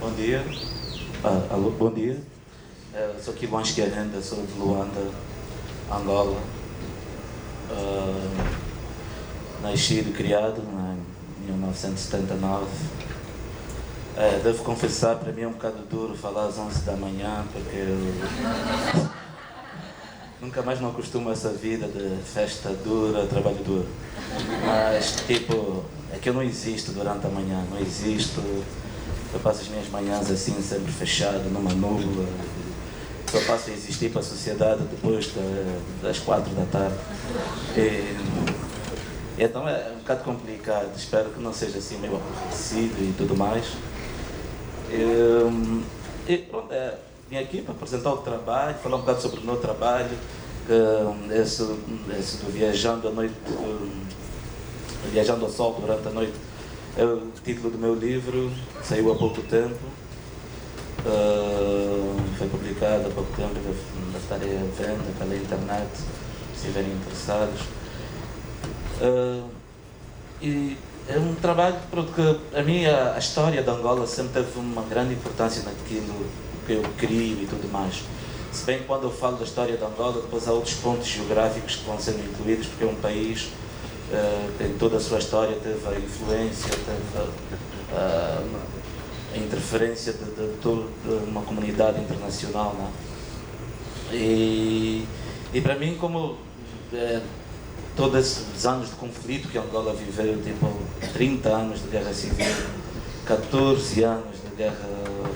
Bom dia. Alô, bom dia. Sou Kiwanski Arrenda, sou de Luanda, Angola. Nascido e criado em 1979. Devo confessar, para mim é um bocado duro falar às 11 da manhã, porque eu nunca mais me acostumo a essa vida de festa dura, trabalho duro. Mas, tipo, é que eu não existo durante a manhã, não existo. Eu passo as minhas manhãs assim, sempre fechado, numa nuvem. Só passo a existir para a sociedade depois das 4 da tarde. Então é um bocado complicado, espero que não seja assim meio aborrecido e tudo mais. Pronto, vim aqui para apresentar o trabalho, falar um bocado sobre o meu trabalho, esse do viajando à noite, viajando ao sol durante a noite, é o título do meu livro, saiu há pouco tempo, foi publicado há pouco tempo, deve estar aí à venda pela internet, se estiverem interessados. E é um trabalho porque a minha história de Angola sempre teve uma grande importância naquilo que eu crio e tudo mais. Se bem que quando eu falo da história de Angola, depois há outros pontos geográficos que vão sendo incluídos, porque é um país que em toda a sua história teve a influência, teve a interferência de toda uma comunidade internacional, não é? E para mim, como todos esses anos de conflito que Angola viveu, tipo 30 anos de guerra civil, 14 anos de guerra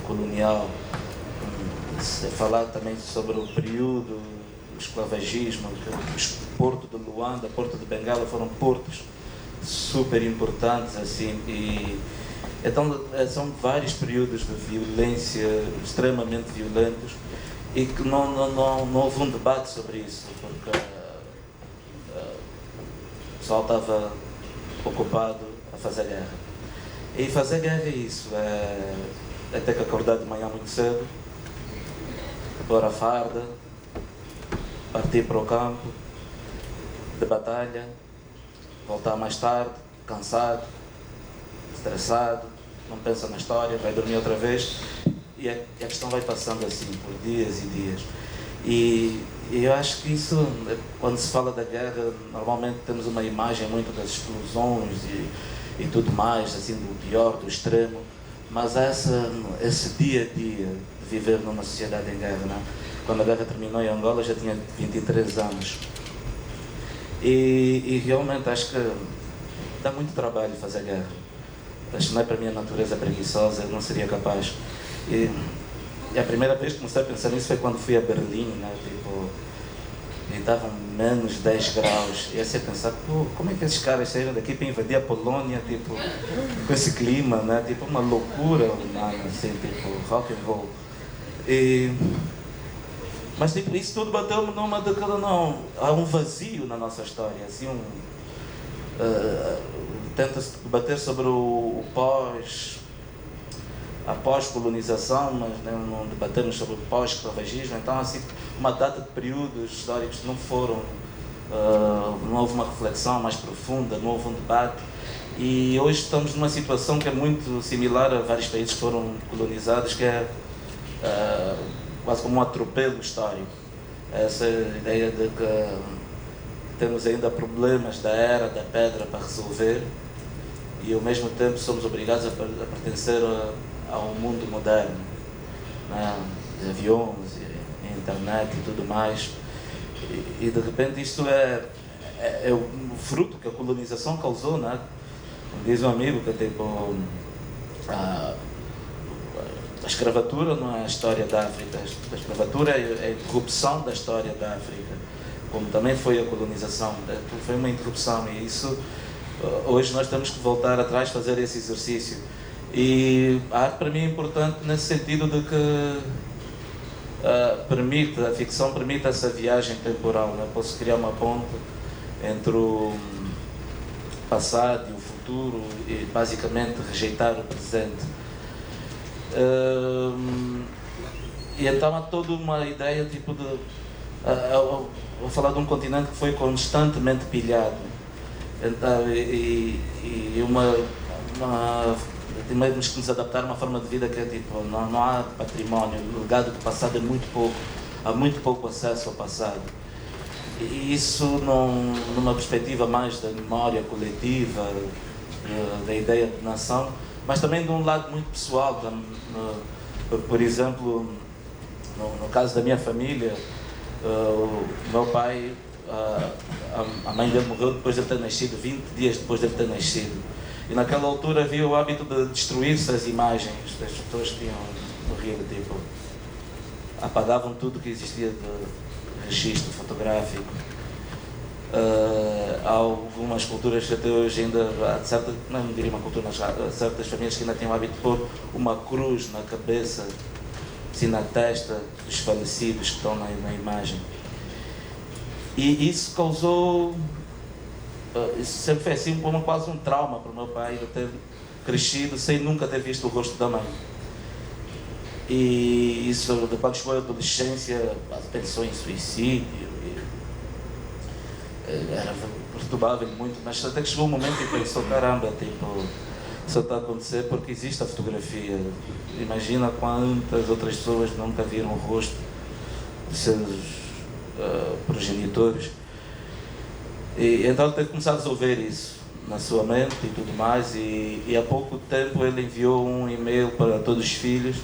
colonial, falar também sobre o período do esclavagismo, o porto de Luanda, porto de Bengala foram portos super importantes assim, e então são vários períodos de violência extremamente violentos e que não houve um debate sobre isso, porque o pessoal estava ocupado a fazer guerra. E fazer guerra é isso, é ter que acordar de manhã muito cedo, pôr a farda, partir para o campo de batalha, voltar mais tarde, cansado, estressado, não pensa na história, vai dormir outra vez e a questão vai passando assim por dias e dias. E eu acho que isso, quando se fala da guerra, normalmente temos uma imagem muito das explosões e tudo mais, assim, do pior, do extremo, mas há esse dia a dia de viver numa sociedade em guerra, não é? Quando a guerra terminou em Angola, eu já tinha 23 anos. E realmente acho que dá muito trabalho fazer guerra. Acho que não é para a minha natureza preguiçosa, eu não seria capaz. E a primeira vez que comecei a pensar nisso foi quando fui a Berlim, né? Tipo, e estavam menos 10 graus. E assim a pensar, pô, como é que esses caras saíram daqui para invadir a Polônia, tipo, com esse clima, né? Tipo, uma loucura, mano, assim, tipo, rock and roll. Mas tipo, isso tudo bateu-me numa daquela, não, há um vazio na nossa história, assim, tenta-se debater sobre a pós-colonização, mas não debatemos sobre o pós-esclavagismo, então assim, uma data de períodos históricos que não foram, não houve uma reflexão mais profunda, não houve um debate, e hoje estamos numa situação que é muito similar a vários países que foram colonizados, que é quase como um atropelo histórico. Essa ideia de que temos ainda problemas da era da pedra para resolver e ao mesmo tempo somos obrigados a pertencer a um mundo moderno, né? De aviões, internet e tudo mais, e de repente isto é o fruto que a colonização causou, né? Como diz um amigo, que tipo, a escravatura não é a história da África, a escravatura é a interrupção da história da África, como também foi a colonização, foi uma interrupção, e isso hoje nós temos que voltar atrás, fazer esse exercício. E a arte para mim é importante nesse sentido de que a ficção permite essa viagem temporal, né? Posso criar uma ponte entre o passado e o futuro e basicamente rejeitar o presente. E então há toda uma ideia tipo de... vou falar de um continente que foi constantemente pilhado. Então, uma temos que nos adaptar a uma forma de vida que é tipo, não há património, o legado do passado é muito pouco, há muito pouco acesso ao passado. E isso numa perspectiva mais da memória coletiva, da ideia de nação, mas também de um lado muito pessoal. Por exemplo, no caso da minha família, o meu pai, a mãe dele morreu depois de ele ter nascido, 20 dias depois de ele ter nascido. E naquela altura havia o hábito de destruir-se as imagens das pessoas que tinham morrido, tipo, apagavam tudo que existia de registro fotográfico. Há algumas culturas que até hoje ainda, não diria uma cultura, mas há certas famílias que ainda têm o hábito de pôr uma cruz na cabeça, assim, na testa dos falecidos que estão na imagem. E isso causou, isso sempre foi assim, quase um trauma para o meu pai, de ter crescido sem nunca ter visto o rosto da mãe. E isso, quando chegou a adolescência, pensou em suicídio, perturbava-lhe muito, mas até que chegou um momento e pensou, caramba, tipo, isso está a acontecer porque existe a fotografia. Imagina quantas outras pessoas nunca viram o rosto de seus progenitores. E então ele teve que começar a resolver isso na sua mente e tudo mais, e há pouco tempo ele enviou um e-mail para todos os filhos,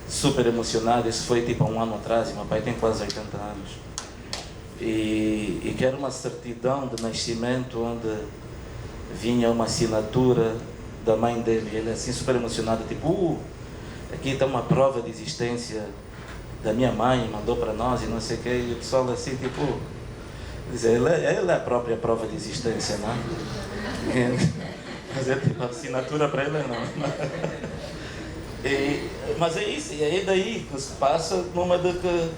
super emocionado. Isso foi tipo há um ano atrás, e meu pai tem quase 80 anos. E que era uma certidão de nascimento onde vinha uma assinatura da mãe dele. Ele assim super emocionado, tipo, aqui está uma prova de existência da minha mãe, mandou para nós e não sei o que. E o pessoal assim, tipo, dizer, ele é a própria prova de existência, não é? Mas é tipo, a assinatura para ele não. Mas é isso, e é daí que se passa numa de que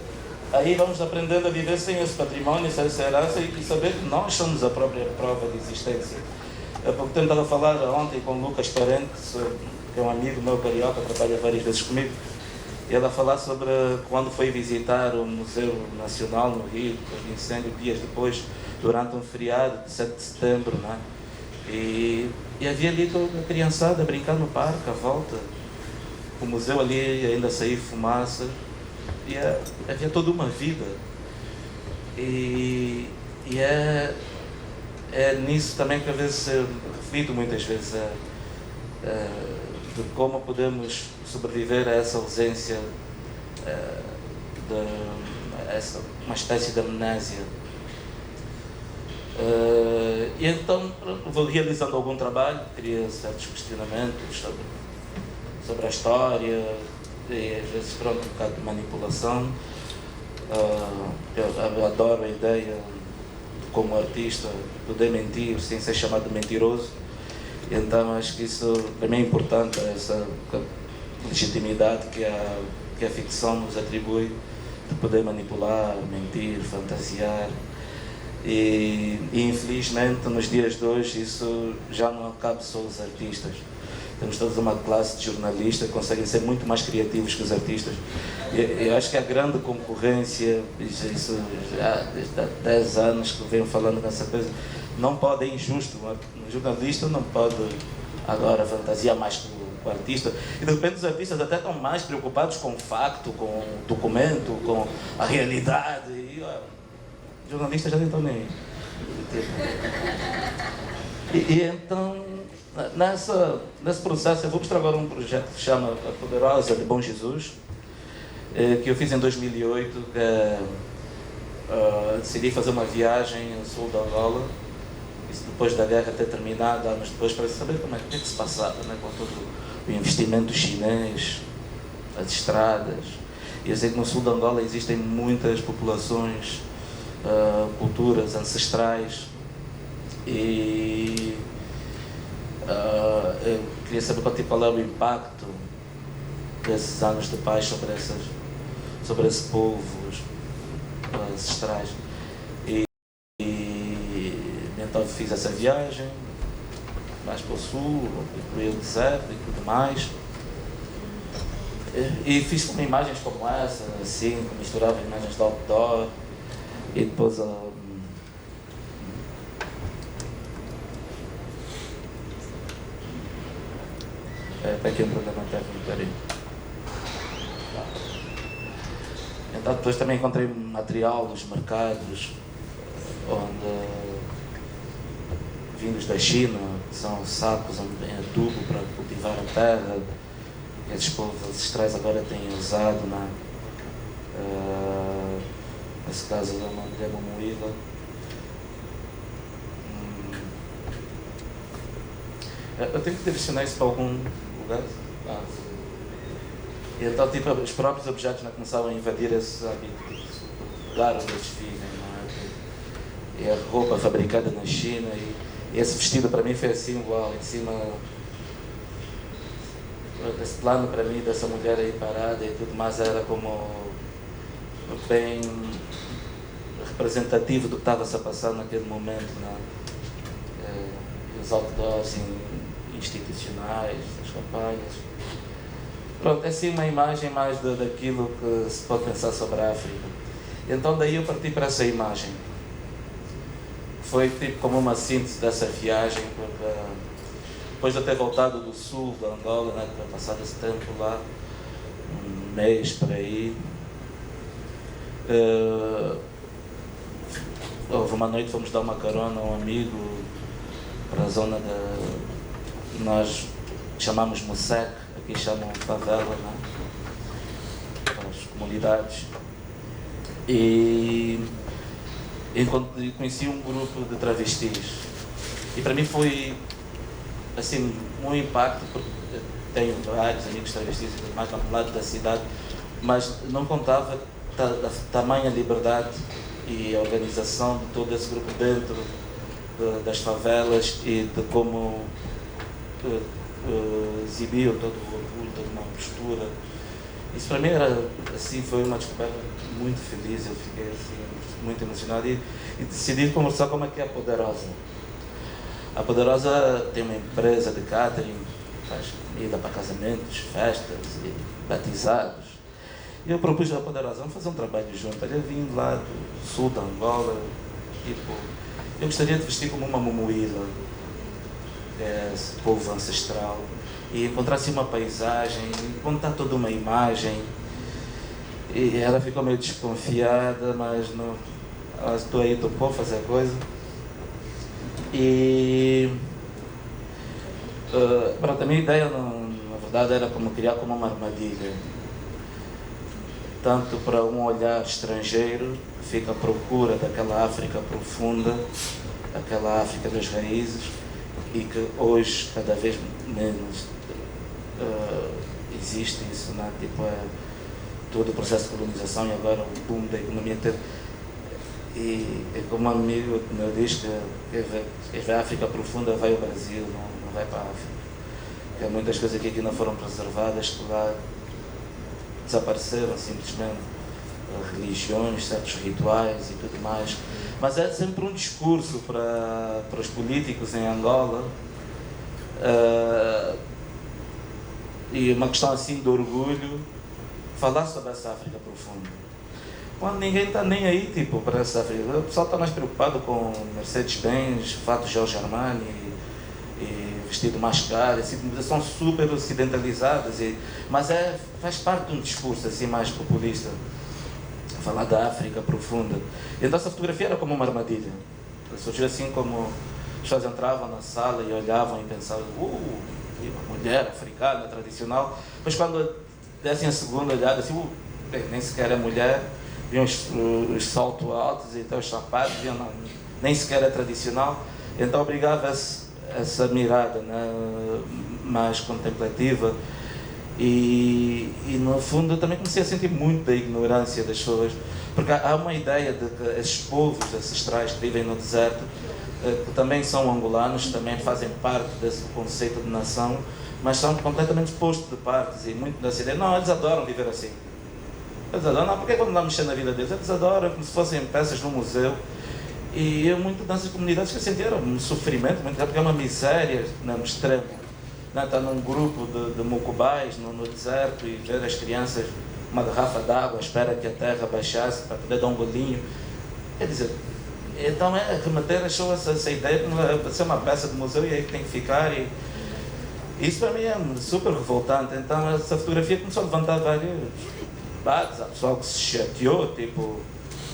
aí vamos aprendendo a viver sem esse património, sem essa herança, e saber que nós somos a própria prova de existência. Há pouco tempo estava a falar ontem com o Lucas Parente, que é um amigo meu carioca, trabalha várias vezes comigo, e ele a falar sobre quando foi visitar o Museu Nacional no Rio, depois do incêndio, dias depois, durante um feriado de 7 de setembro, não é? E havia ali toda a criançada a brincar no parque, à volta. O museu ali ainda saía fumaça. E havia toda uma vida. E é nisso também que às vezes reflito muitas vezes de como podemos sobreviver a essa ausência, uma espécie de amnésia. E então vou realizando algum trabalho, queria certos questionamentos sobre a história, e às vezes pronto, um bocado de manipulação. Eu adoro a ideia de, como artista, poder mentir sem ser chamado de mentiroso. E então acho que isso para mim é importante, essa legitimidade que a ficção nos atribui, de poder manipular, mentir, fantasiar. E infelizmente nos dias de hoje isso já não cabe só aos artistas. Temos toda uma classe de jornalistas que conseguem ser muito mais criativos que os artistas. Eu acho que a grande concorrência, isso já desde há 10 anos que venho falando dessa coisa, não pode, é injusto. Um jornalista não pode agora fantasiar mais que o artista. E de repente os artistas até estão mais preocupados com o facto, com o documento, com a realidade. E os jornalistas já nem estão nem. E então, nesse processo, eu vou mostrar agora um projeto que se chama A Poderosa de Bom Jesus, que eu fiz em 2008, decidi fazer uma viagem ao sul da Angola, isso depois da guerra ter terminado, anos depois, para saber o que é que se passava, né, com todo o investimento chinês, as estradas. E eu sei que no sul da Angola existem muitas populações, culturas ancestrais, e eu queria saber qual é o impacto desses anos de paz sobre esses povos ancestrais. E então fiz essa viagem mais para o sul, incluí o deserto e tudo mais. E fiz com imagens como essa, assim, que misturava imagens de outdoor e depois é aqui um problema técnico ali. Então depois também encontrei material nos mercados, onde vindos da China, que são sacos onde tem adubo para cultivar a terra, que esses povos ancestrais agora têm usado, né? Nesse caso da mulher moída. Eu tenho que direcionar isso para algum lugar. E então, tipo, os próprios objetos, né, começavam a invadir esse lugar onde eles vivem, né? E a roupa fabricada na China, e esse vestido para mim foi assim, uau, em cima. Esse plano para mim dessa mulher aí parada e tudo mais era como bem representativo do que estava-se a passar naquele momento, né? Os outdoors institucionais, as campanhas. Pronto, é assim uma imagem mais daquilo que se pode pensar sobre a África. Então daí eu parti para essa imagem. Foi tipo como uma síntese dessa viagem, porque depois de eu ter voltado do sul da Angola, né, ter passado esse tempo lá, um mês por aí, houve uma noite, fomos dar uma carona a um amigo para a zona nós chamamos Mosec, aqui chamam favela, né? As comunidades. E conheci um grupo de travestis. E para mim foi assim, um impacto, porque tenho vários amigos travestis e tudo mais do lado da cidade, mas não contava da tamanha liberdade e a organização de todo esse grupo dentro das favelas e de como exibiam todo o orgulho, toda uma postura. Isso para mim era, assim, foi uma descoberta muito feliz, eu fiquei assim, muito emocionado e decidi conversar como é que é a Poderosa. A Poderosa tem uma empresa de catering, faz comida para casamentos, festas e batizados. E eu propus à Poderosa, vamos fazer um trabalho junto. Eu vim lá do sul da Angola, tipo, eu gostaria de vestir como uma momoíla, esse povo ancestral, e encontrar assim uma paisagem, contar toda uma imagem. E ela ficou meio desconfiada, mas não, ela estou aí, topou fazer a coisa. E pronto, a minha ideia na verdade era como criar como uma armadilha, tanto para um olhar estrangeiro que fica à procura daquela África profunda, aquela África das raízes, e que hoje cada vez menos existe isso, né? Tipo, todo o processo de colonização e agora o boom da economia teve. E como um amigo me diz que quem vê a África profunda vai ao Brasil, não vai para a África. Porque há muitas coisas aqui que não foram preservadas, que lá desapareceram simplesmente, religiões, certos rituais e tudo mais. Mas é sempre um discurso para os políticos em Angola, e uma questão assim de orgulho, falar sobre essa África profunda. Quando ninguém está nem aí, tipo, para essa África. O pessoal está mais preocupado com Mercedes-Benz, fato Giorgio Armani e vestido mais caro, assim, são super ocidentalizadas, mas faz parte de um discurso assim mais populista, falar da África profunda. Então essa fotografia era como uma armadilha. Surgiu assim como as pessoas entravam na sala e olhavam e pensavam, uma mulher africana tradicional, mas quando dessem a segunda olhada, assim, nem sequer é mulher, viam os saltos altos e então os sapatos, nem sequer é tradicional, então obrigava essa mirada, né, mais contemplativa. E no fundo eu também comecei a sentir muito da ignorância das pessoas, porque há uma ideia de que esses povos ancestrais que vivem no deserto, que também são angolanos, também fazem parte desse conceito de nação, mas são completamente postos de partes, e muito dessa ideia, não, eles adoram viver assim. Eles adoram, não, porque vamos lá mexer na vida deles? Eles adoram, como se fossem peças no museu. E eu, muito nessas comunidades que sentiram um sofrimento, porque é uma miséria, no extremo. Estar num grupo de mucubais no deserto e ver as crianças uma garrafa d'água, espera que a terra baixasse para poder dar um golinho. Quer dizer, então remeter as pessoas essa ideia de ser uma peça de museu e aí que tem que ficar. Isso para mim é super revoltante. Então essa fotografia começou a levantar vários debates. Há pessoal que se chateou, tipo,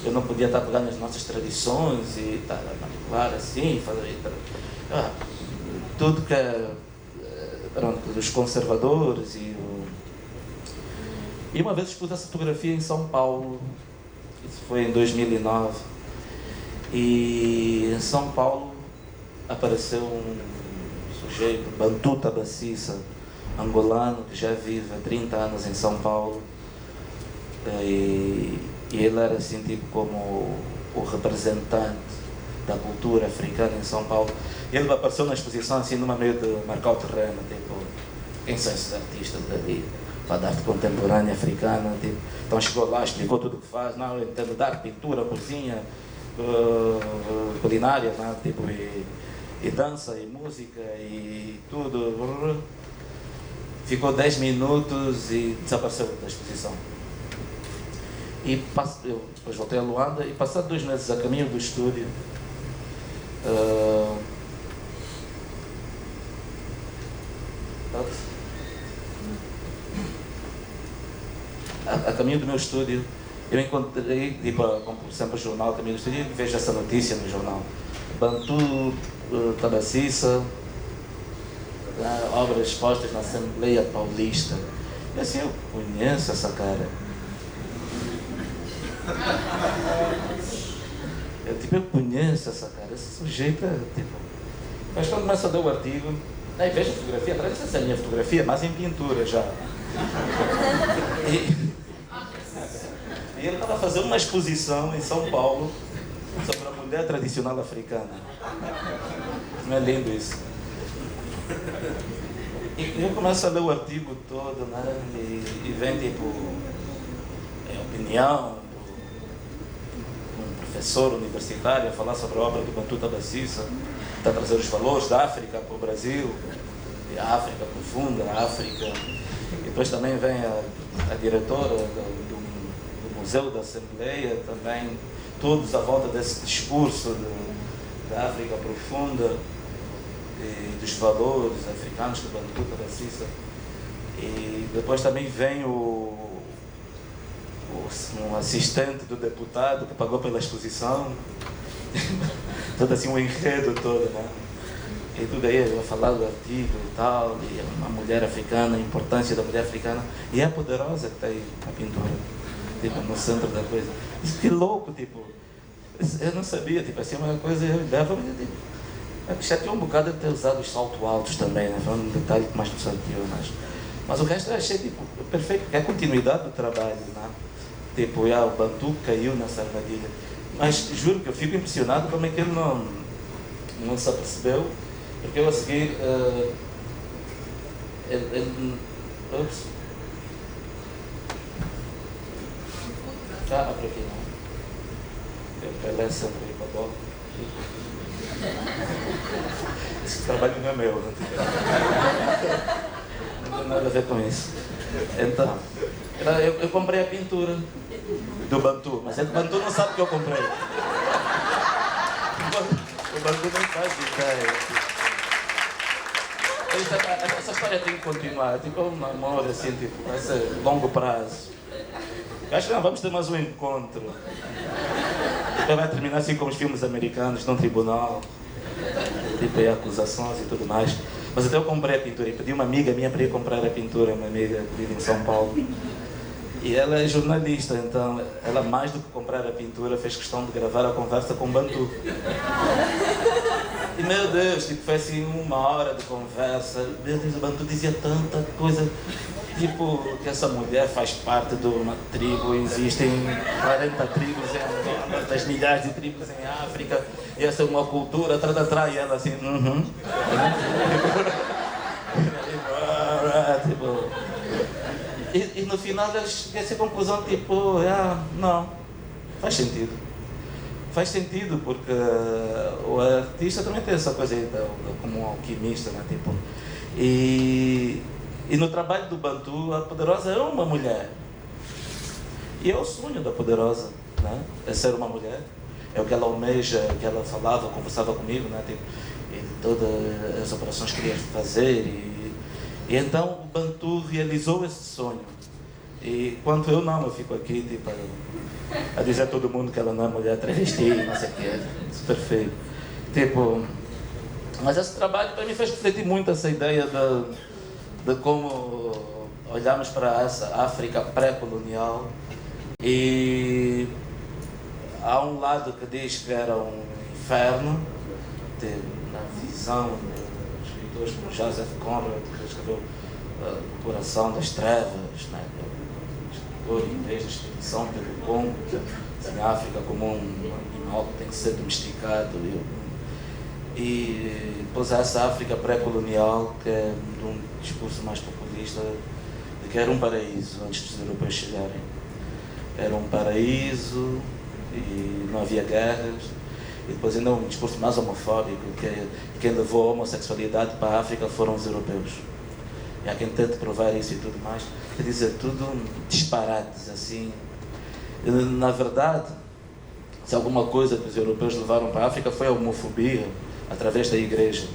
eu não podia estar a pegar nas nossas tradições e estar a manipular assim, fazer tudo que é, pronto, dos conservadores e uma vez expus essa fotografia em São Paulo, isso foi em 2009, e em São Paulo apareceu um sujeito, Bantu Tabacissa, angolano, que já vive há 30 anos em São Paulo, e ele era assim tipo como o representante da cultura africana em São Paulo. Ele apareceu na exposição assim numa meio de marcar o terreno, tipo, quem são esses artistas dali? Da arte contemporânea africana, tipo. Então chegou lá, explicou tudo o que faz, não, eu entendo de arte, pintura, cozinha, culinária, né? Tipo, e dança, e música, e tudo. Ficou 10 minutos e desapareceu da exposição. E eu depois voltei a Luanda e passado 2 meses a caminho do estúdio, a caminho do meu estúdio, eu encontrei, tipo, como sempre o jornal, a caminho do estúdio, e vejo essa notícia no jornal. Bantu Tabacissa, obras expostas na Assembleia Paulista. E assim, eu conheço essa cara. Eu conheço essa cara, esse sujeito é tipo. Mas quando começa a dar o artigo, aí vejo a fotografia, atrás dessa é a minha fotografia, mas em pintura já. E ele estava a fazer uma exposição em São Paulo sobre a mulher tradicional africana. Não é lindo isso? E eu começo a ler o artigo todo, né? E vem tipo opinião professor universitário a falar sobre a obra do Bantu Tabacissa, a trazer os valores da África para o Brasil, e a África profunda, a África. E depois também vem a diretora do Museu da Assembleia, também todos à volta desse discurso da África profunda e dos valores africanos do Bantu Tabacissa. E depois também vem um assistente do deputado que pagou pela exposição, todo assim um enredo todo, né? E tudo aí, eu vou falar do artigo e tal, e uma mulher africana, a importância da mulher africana, e é poderosa que está aí a pintura, tipo, no centro da coisa. Isso que louco, tipo, eu não sabia, tipo, assim, uma coisa, eu olhava, tipo, chateou um bocado de ter usado os saltos altos também, né? Foi um detalhe que mais me chateou, mas o resto eu achei, tipo, perfeito, porque é a continuidade do trabalho, né? Tipo, o Bantu caiu nessa armadilha. Mas juro que eu fico impressionado como é que ele não se apercebeu, porque eu a seguir ups. Por aqui não. Eu Pelé sempre aí para a bola. Esse trabalho não é meu, não tem nada a ver com isso. Então, eu comprei a pintura do Bantu, mas o Bantu não sabe que eu comprei. O Bantu nem faz ideia. Essa história tem que continuar, tipo um namoro assim, tipo, vai ser longo prazo. Eu acho que não, vamos ter mais um encontro. Depois vai terminar assim como os filmes americanos, num tribunal, tipo, aí acusações e tudo mais. Mas até eu comprei a pintura e pedi uma amiga minha para ir comprar a pintura, uma amiga que vive em São Paulo. E ela é jornalista, então ela mais do que comprar a pintura fez questão de gravar a conversa com o Bantu. E meu Deus, tipo, foi assim 1 hora de conversa. Meu Deus, o Bantu dizia tanta coisa. Tipo, que essa mulher faz parte de uma tribo, existem 40 tribos, das milhares de tribos em África, e essa é uma cultura, e ela assim, tipo, e no final eu cheguei a essa conclusão, tipo, não, faz sentido. Faz sentido, porque o artista também tem essa coisa aí, como um alquimista, né? Tipo, e no trabalho do Bantu, a Poderosa é uma mulher. E é o sonho da Poderosa, né? É ser uma mulher. É o que ela almeja, que ela falava, conversava comigo, né? Tipo, e todas as operações que queria fazer. E então o Bantu realizou esse sonho. E quanto eu fico aqui tipo, a dizer a todo mundo que ela não é mulher travesti, não sei o que, é super feio. Tipo, mas esse trabalho para mim fez refletir muito essa ideia de como olhamos para essa África pré-colonial e há um lado que diz que era um inferno, na visão de escritores como Joseph Conrad, que escreveu O Coração das Trevas, né? Escritor inglês da expedição pelo Congo, em África como um animal que tem que ser domesticado. E depois há essa África pré-colonial, que é um discurso mais populista, de que era um paraíso antes dos europeus chegarem. Era um paraíso e não havia guerras. E depois ainda um discurso mais homofóbico, que quem levou a homossexualidade para a África foram os europeus. E há quem tente provar isso e tudo mais. Quer dizer, tudo disparates, assim. Na verdade, se alguma coisa que os europeus levaram para a África foi a homofobia, através da igreja.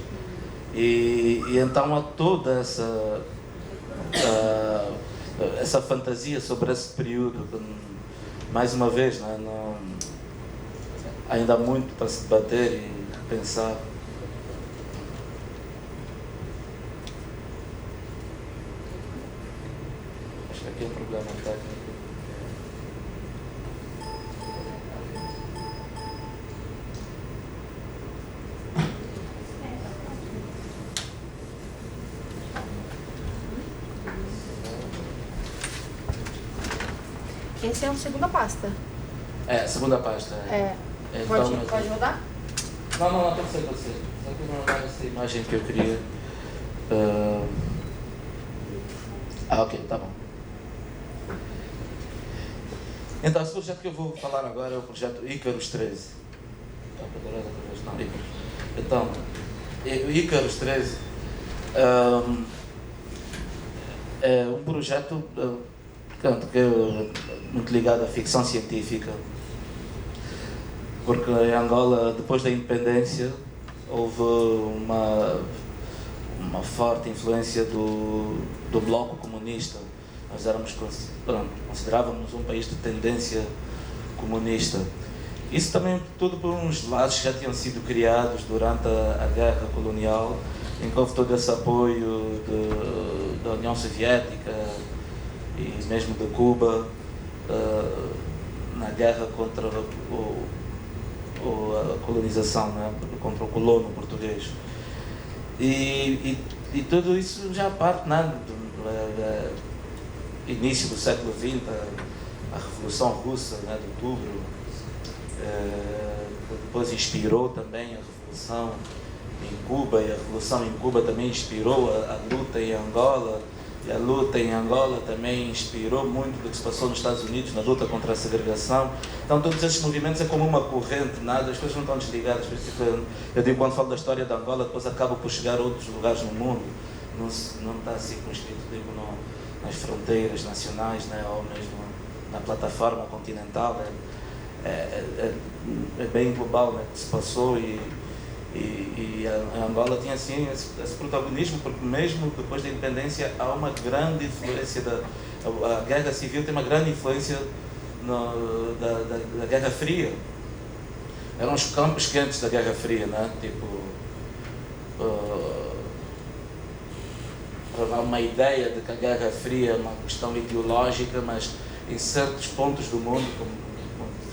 E então há toda essa fantasia sobre esse período. Mais uma vez, não, ainda há muito para se debater e repensar. Acho que aqui é um problema técnico. Esse é a segunda pasta. É, a segunda pasta. Então, pode rodar? Não, pode ser. Só que não era essa imagem que eu queria. Ok, tá bom. Então, esse projeto que eu vou falar agora é o projeto Ícaros 13. Então, o Ícaros 13 é um projeto que é muito ligado à ficção científica, porque em Angola, depois da independência, houve uma forte influência do bloco comunista. Nós considerávamos um país de tendência comunista. Isso também tudo por uns lados que já tinham sido criados durante a guerra colonial, em que houve todo esse apoio da União Soviética e mesmo de Cuba na guerra contra a colonização, né? Contra o colono português. E tudo isso já parte, né? Do início do século XX, a Revolução Russa, né? De outubro, depois inspirou também a Revolução em Cuba, e a Revolução em Cuba também inspirou a luta em Angola. E a luta em Angola também inspirou muito do que se passou nos Estados Unidos na luta contra a segregação. Então todos esses movimentos é como uma corrente, nada, as coisas não estão desligadas. Por isso que eu digo, quando falo da história de Angola, depois acabo por chegar a outros lugares no mundo. Não está circunscrito, digo, nas fronteiras nacionais, né, ou mesmo na plataforma continental. É bem global, né, que se passou e a Angola tinha assim esse protagonismo, porque mesmo depois da independência há uma grande influência a guerra civil tem uma grande influência da Guerra Fria. Eram os campos quentes da Guerra Fria, né? Tipo, para dar uma ideia de que a Guerra Fria é uma questão ideológica, mas em certos pontos do mundo, como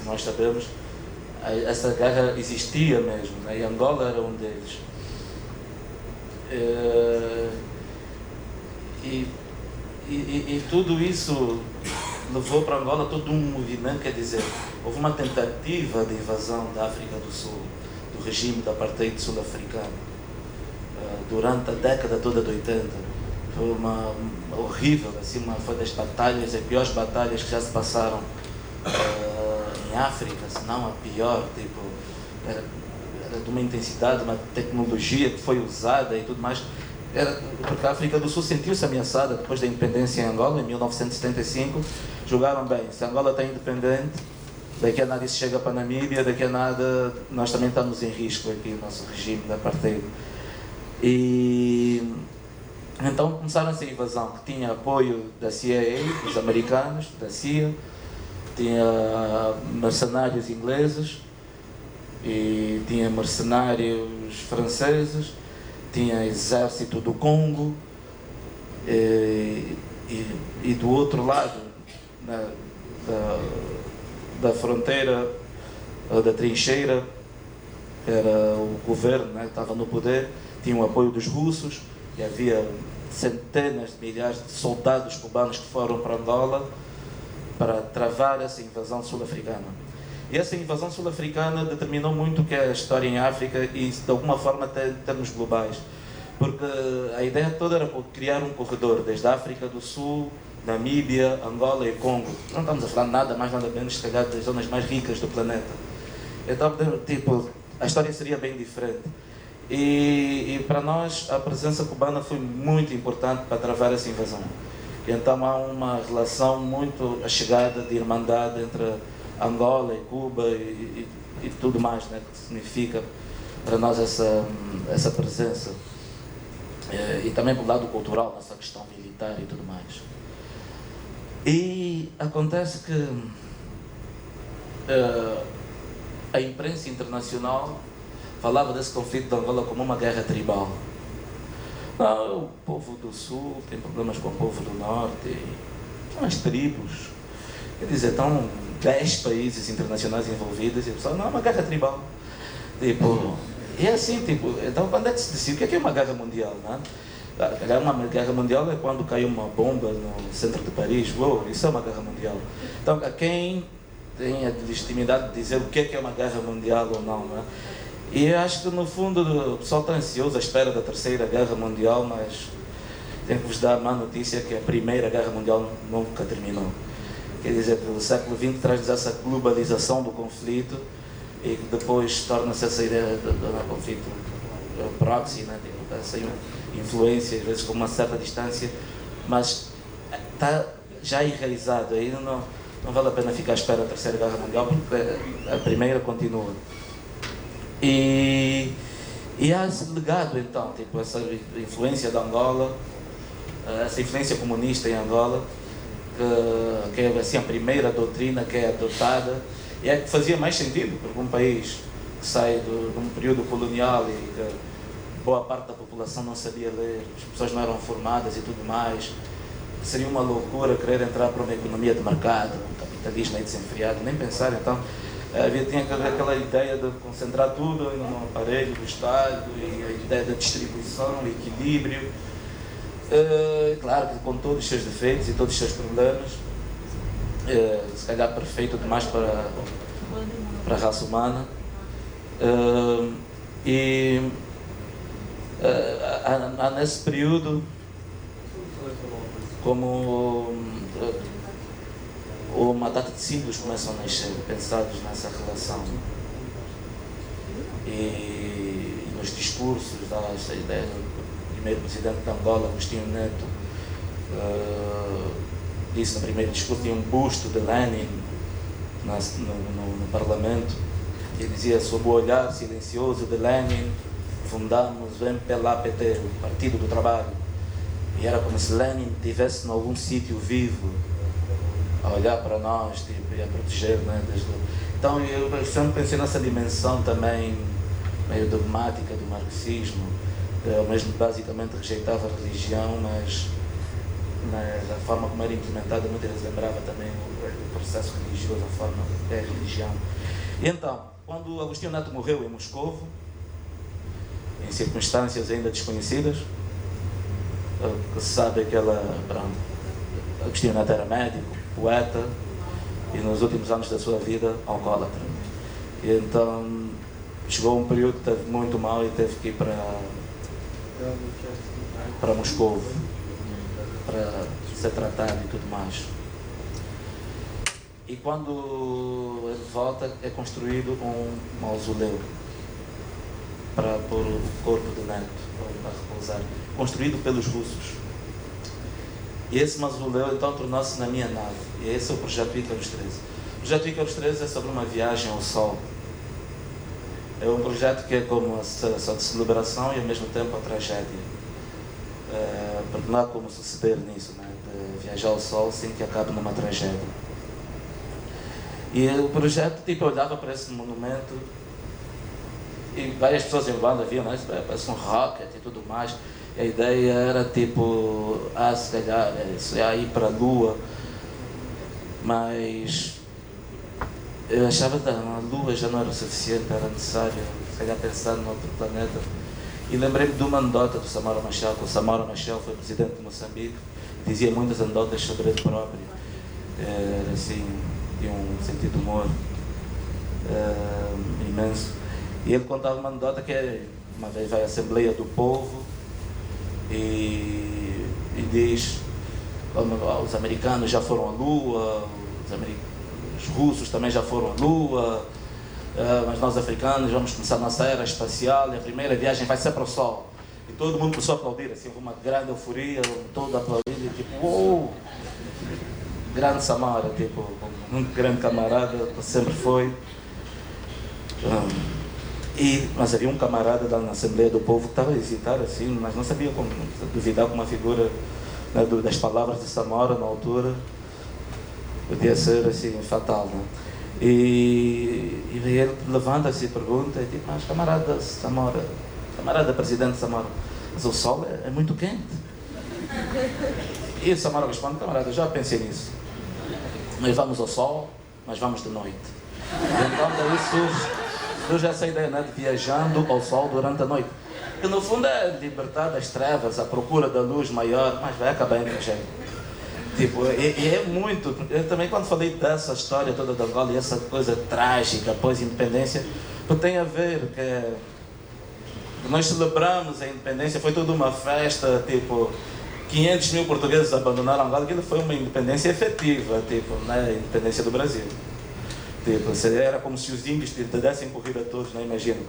nós sabemos, essa guerra existia mesmo, né? E Angola era um deles. E tudo isso levou para Angola todo um movimento, quer dizer, houve uma tentativa de invasão da África do Sul, do regime da apartheid sul-africano, durante a década toda de 80. Foi uma horrível, assim, foi das batalhas, as piores batalhas que já se passaram em África, se não a pior, tipo, era de uma intensidade, uma tecnologia que foi usada e tudo mais. Porque a África do Sul sentiu-se ameaçada depois da independência em Angola, em 1975. Julgaram bem, se Angola está independente, daqui a nada isso chega para a Namíbia, daqui a nada nós também estamos em risco aqui, o nosso regime da apartheid. Então começaram essa invasão, que tinha apoio da CIA, dos americanos, da CIA, tinha mercenários ingleses, e tinha mercenários franceses, tinha exército do Congo, e do outro lado da fronteira, da trincheira, era o governo, né, que estava no poder, tinha o apoio dos russos, e havia centenas de milhares de soldados cubanos que foram para Angola para travar essa invasão sul-africana. E essa invasão sul-africana determinou muito o que é a história em África e, de alguma forma, até em termos globais. Porque a ideia toda era criar um corredor desde a África do Sul, Namíbia, Angola e Congo. Não estamos a falar nada mais, nada menos, se calhar, das zonas mais ricas do planeta. Então, tipo, a história seria bem diferente. E para nós, a presença cubana foi muito importante para travar essa invasão. E então há uma relação muito chegada de irmandade entre Angola e Cuba e tudo mais, né, que significa para nós essa presença. E também pelo lado cultural, nessa questão militar e tudo mais. E acontece que a imprensa internacional falava desse conflito de Angola como uma guerra tribal. Não, o povo do Sul tem problemas com o povo do Norte, são as tribos. Quer dizer, estão 10 países internacionais envolvidos e o pessoal, não, é uma guerra tribal. Tipo, e é assim, tipo, então quando é que se decide? O que é uma guerra mundial, não é? Uma guerra mundial é quando cai uma bomba no centro de Paris. Uou, isso é uma guerra mundial. Então, quem tem a legitimidade de dizer o que é uma guerra mundial ou não, não é? E eu acho que, no fundo, o pessoal está ansioso à espera da Terceira Guerra Mundial, mas tenho que vos dar a má notícia que a Primeira Guerra Mundial nunca terminou. Quer dizer, que o século XX traz essa globalização do conflito e que depois torna-se essa ideia do conflito proxy, né? Essa influência, às vezes com uma certa distância, mas está já enraizado. Aí não vale a pena ficar à espera da Terceira Guerra Mundial, porque a Primeira continua. E há esse legado, então, tipo, essa influência da Angola, essa influência comunista em Angola, que é assim, a primeira doutrina que é adotada, e é que fazia mais sentido, porque um país que sai de um período colonial e que boa parte da população não sabia ler, as pessoas não eram formadas e tudo mais, seria uma loucura querer entrar para uma economia de mercado, um capitalismo aí desenfreado, nem pensar. Então tinha aquela ideia de concentrar tudo no aparelho do Estado, e a ideia da distribuição, o equilíbrio, claro que com todos os seus defeitos e todos os seus problemas, se calhar perfeito demais para a raça humana. Há nesse período como uma data de símbolos começam a nascer, pensados nessa relação. E nos discursos, essa ideia do primeiro presidente de Angola, Agostinho Neto, disse no primeiro discurso, tinha um busto de Lenin no Parlamento, e dizia: sob o olhar silencioso de Lenin, fundamos o MPLA-PT, o Partido do Trabalho. E era como se Lenin estivesse em algum sítio vivo, a olhar para nós, tipo, e a proteger, né? Então eu sempre pensei nessa dimensão também meio dogmática do marxismo. Eu mesmo basicamente rejeitava a religião, mas a forma como era implementada muitas vezes lembrava também o processo religioso, a forma que é a religião. E então, quando Agostinho Neto morreu em Moscovo, em circunstâncias ainda desconhecidas, que se sabe que Agostinho Neto era médico, poeta, e nos últimos anos da sua vida alcoólatra. E então chegou um período que esteve muito mal e teve que ir para Moscou para ser tratado e tudo mais. E quando ele volta, é construído um mausoléu para pôr o corpo do Neto para repousar, construído pelos russos. E esse mausoléu então tornou-se na minha nave. E esse é o projeto Ícaros 13. O projeto Ícaros 13 é sobre uma viagem ao Sol. É um projeto que é como a de celebração e ao mesmo tempo a tragédia. porque não há como suceder nisso, né? De viajar ao sol sem que acabe numa tragédia. E o projeto, tipo, eu olhava para esse monumento e várias pessoas em Luanda viam, né? Parece um rocket e tudo mais. E a ideia era tipo, se calhar, isso ia ir para a Lua, mas eu achava que a Lua já não era o suficiente, era necessário, se calhar, pensar num outro planeta. E lembrei-me de uma anedota do Samora Machel, que o Samora Machel foi presidente de Moçambique, dizia muitas anedotas sobre ele próprio, assim, tinha um sentido de humor imenso. E ele contava uma anedota que uma vez vai à Assembleia do Povo e diz: os americanos já foram à Lua, os russos também já foram à Lua, mas nós africanos vamos começar a nossa era espacial e a primeira viagem vai ser para o Sol. E todo mundo começou a aplaudir, assim, uma grande euforia, todo aplaudindo, tipo, uou! Grande Samara, tipo, um grande camarada, sempre foi. Mas havia um camarada lá na Assembleia do Povo que estava a hesitar assim, mas não sabia como duvidar com uma figura, né, das palavras de Samora na altura. Podia ser assim, fatal, né? E ele levanta-se e pergunta, e diz: mas camarada Samora, camarada presidente Samora, mas o sol é muito quente. E Samora responde: camarada, já pensei nisso. Nós vamos ao sol, mas vamos de noite. E então daí surge essa ideia, né, de viajando ao sol durante a noite. Que no fundo é libertar das trevas, a procura da luz maior, mas vai acabar em tragédia. Tipo, e é muito. Eu também, quando falei dessa história toda da Angola e essa coisa trágica pós-independência, tem a ver que nós celebramos a independência, foi toda uma festa, tipo, 500 mil portugueses abandonaram Angola, aquilo foi uma independência efetiva, tipo, né, a independência do Brasil. Tipo, era como se os índios dessem corrida a todos, não imagino.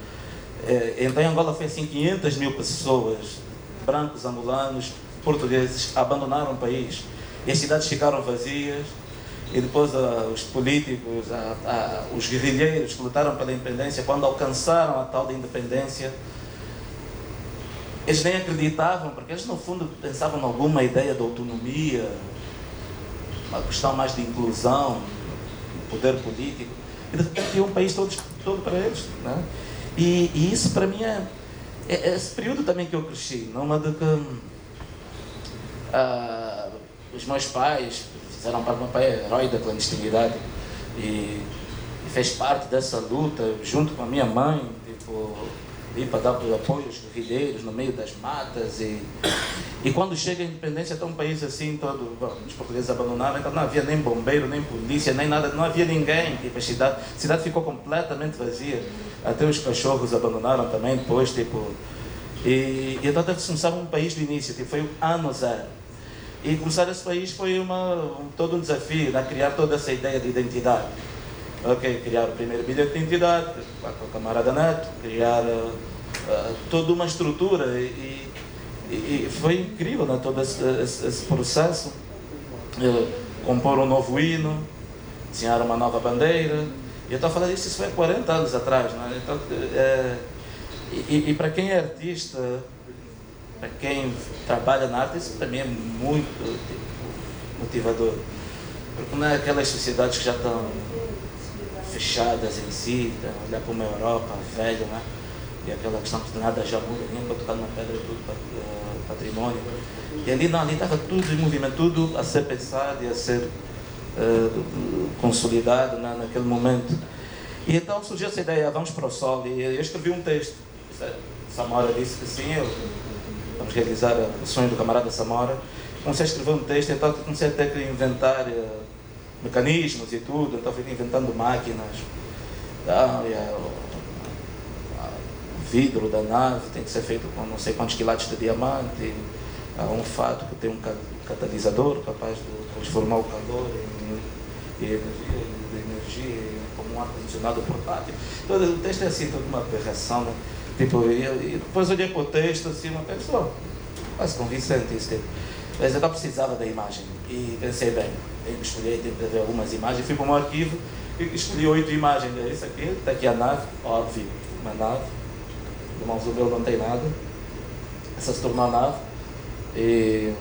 Então em Angola foi assim, 500 mil pessoas, brancos, angolanos, portugueses, abandonaram o país. E as cidades ficaram vazias, e depois os políticos, os guerrilheiros que lutaram pela independência, quando alcançaram a tal de independência, eles nem acreditavam, porque eles no fundo pensavam em alguma ideia de autonomia, uma questão mais de inclusão, poder político, e de repente tinha um país todo para eles, né? E isso para mim é esse período também que eu cresci, numa de que os meus pais fizeram parte, meu pai é herói da clandestinidade e fez parte dessa luta junto com a minha mãe, tipo, ir para dar apoio aos guerrilheiros no meio das matas e quando chega a independência, está um país assim todo, os portugueses abandonaram, então não havia nem bombeiro, nem polícia, nem nada, não havia ninguém, tipo, a cidade ficou completamente vazia, até os cachorros abandonaram também depois, tipo, e então teve que começar um país do início, tipo, foi o ano zero. E começar esse país foi todo um desafio, né? Criar toda essa ideia de identidade. Ok, criar o primeiro bilhete de identidade, com o camarada Neto, criar toda uma estrutura e foi incrível, né? Todo esse processo. Compor um novo hino, desenhar uma nova bandeira. E eu estou a falar disso, isso foi há 40 anos atrás. Né? Então, e para quem é artista, para quem trabalha na arte, isso para mim é muito motivador. Porque não é aquelas sociedades que já estão fechadas em si, olhar para uma Europa velha, né? E aquela questão que nada já muda, nem para tocar numa pedra, tudo patrimônio. E ali não, ali estava tudo em movimento, tudo a ser pensado e a ser consolidado, né, naquele momento. E então surgiu essa ideia: vamos para o sol. E eu escrevi um texto. Samora disse que sim, vamos realizar o sonho do camarada Samora. Comecei a escrever um texto, então comecei a ter que inventar mecanismos e tudo, então fui inventando máquinas. O vidro da nave tem que ser feito com não sei quantos quilates de diamante. Há um fato que tem um catalisador capaz de transformar o calor em energia, como um ar-condicionado portátil. Todo o texto é assim, toda uma aberração, né? Tipo, e depois olhei para o texto assim, uma pessoa quase convincente isso, tipo. Mas eu não precisava da imagem e pensei, bem, tenho que escolher, tenho que ver algumas imagens. Fui para o meu arquivo e escolhi 8 imagens. Isso aqui, está aqui a nave, óbvio, uma nave. O mausoléu não tem nada. Essa se tornou a nave. E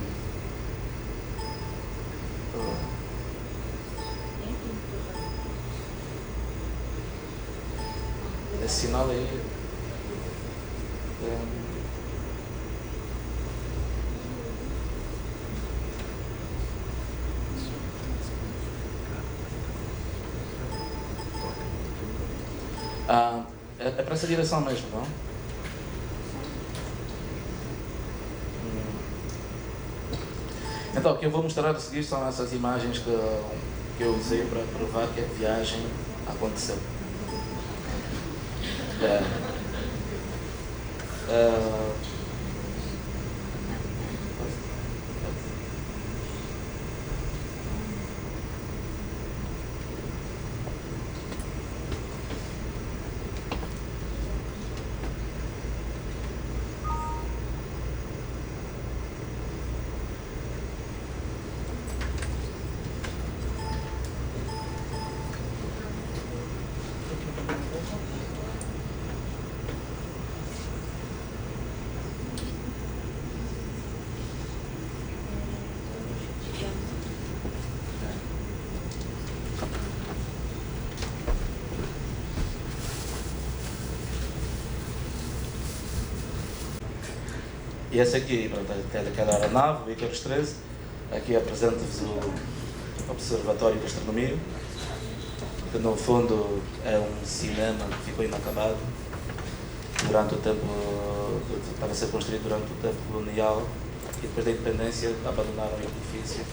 esse sinal aí é para essa direção mesmo, não? Então, o que eu vou mostrar a seguir são essas imagens que eu usei para provar que a viagem aconteceu. E essa aqui, aquela aeronave, o Icarus 13. Aqui apresento-vos o Observatório de Astronomia, que no fundo é um cinema que ficou inacabado durante o tempo, estava a ser construído durante o tempo colonial, e depois da independência abandonaram o edifício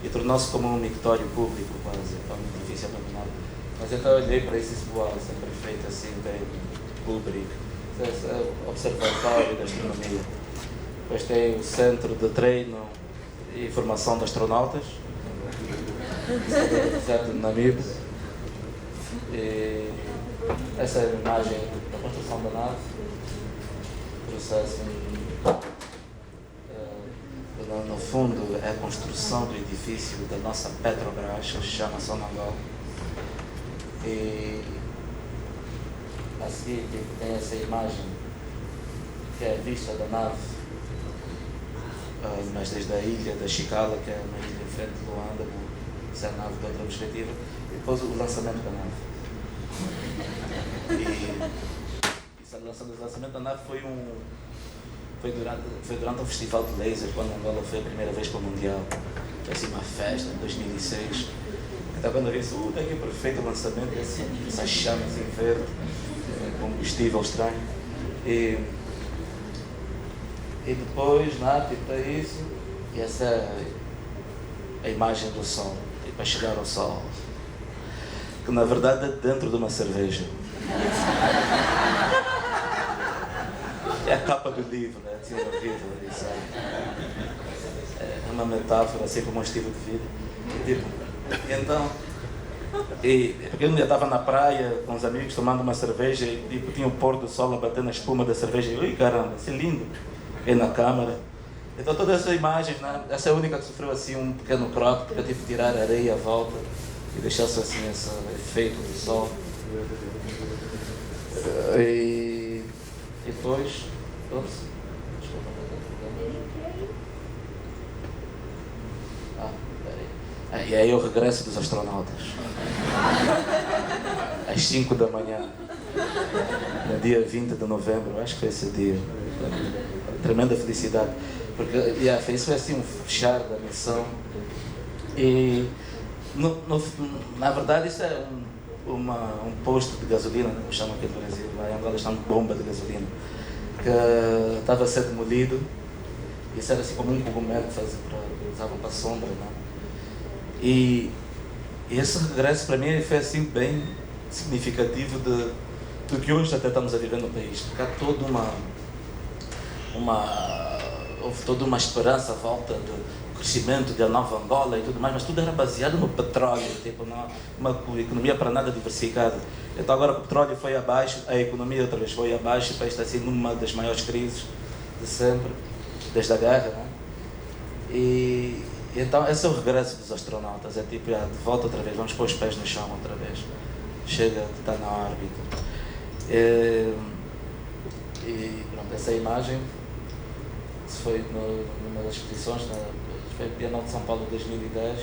e tornou-se como um mictório público quase, um edifício abandonado. Mas então eu olhei para esse visual, sempre feito assim, bem público, Observatório de Astronomia. Depois tem o Centro de Treino e Formação de Astronautas, certo, de Namibe. E essa é a imagem da construção da nave, processo no fundo é a construção do edifício da nossa Petrobras, que se chama Sonangol. E a seguir tem essa imagem que é a vista da nave, mas desde a ilha da Chicala, que é uma ilha em frente de Luanda, essa é a nave de outra perspectiva, e depois o lançamento da nave. O lançamento da nave foi durante o Festival de Laser, quando Angola foi a primeira vez para o Mundial. Foi assim uma festa, em 2006. Então quando eu vi isso, daqui perfeito o lançamento, assim, essa chama assim verde, combustível estranho. E depois, nada, tipo, é isso. E essa é a imagem do Sol, e para chegar ao Sol, que na verdade é dentro de uma cerveja. É a capa do livro, né? Tinha um livro ali, sabe? É uma metáfora, assim, como um estilo de vida. Porque eu estava na praia com os amigos tomando uma cerveja e tipo, tinha o pôr do sol a bater na espuma da cerveja e ui caramba, isso é lindo. E na câmara. Então todas essas imagens, né? Essa é a única que sofreu assim um pequeno crop, porque eu tive que tirar a areia à volta e deixar-se assim esse efeito do sol. E depois. Ops, desculpa, peraí. E aí o regresso dos astronautas. Às 5 da manhã. No dia 20 de novembro, acho que foi esse dia. Tremenda felicidade. Porque isso foi assim um fechar da missão. E na verdade isso é um posto de gasolina, como chamam aqui no Brasil. Lá em Angola está uma bomba de gasolina, que estava a ser demolido. Isso era assim como um cogumelo que usavam para sombra, né? E esse regresso para mim foi assim bem significativo do que hoje até estamos a viver no país. Porque há houve toda uma esperança à volta do crescimento da nova Angola e tudo mais, mas tudo era baseado no petróleo, tipo, uma economia para nada diversificada. Então agora que o petróleo foi abaixo, a economia outra vez foi abaixo, e o país está assim numa das maiores crises de sempre, desde a guerra, né? E então esse é o regresso dos astronautas, é tipo, de volta outra vez, vamos pôr os pés no chão outra vez, chega de estar na órbita. E pronto, essa imagem Isso foi numa das exposições, foi a Bienal de São Paulo 2010,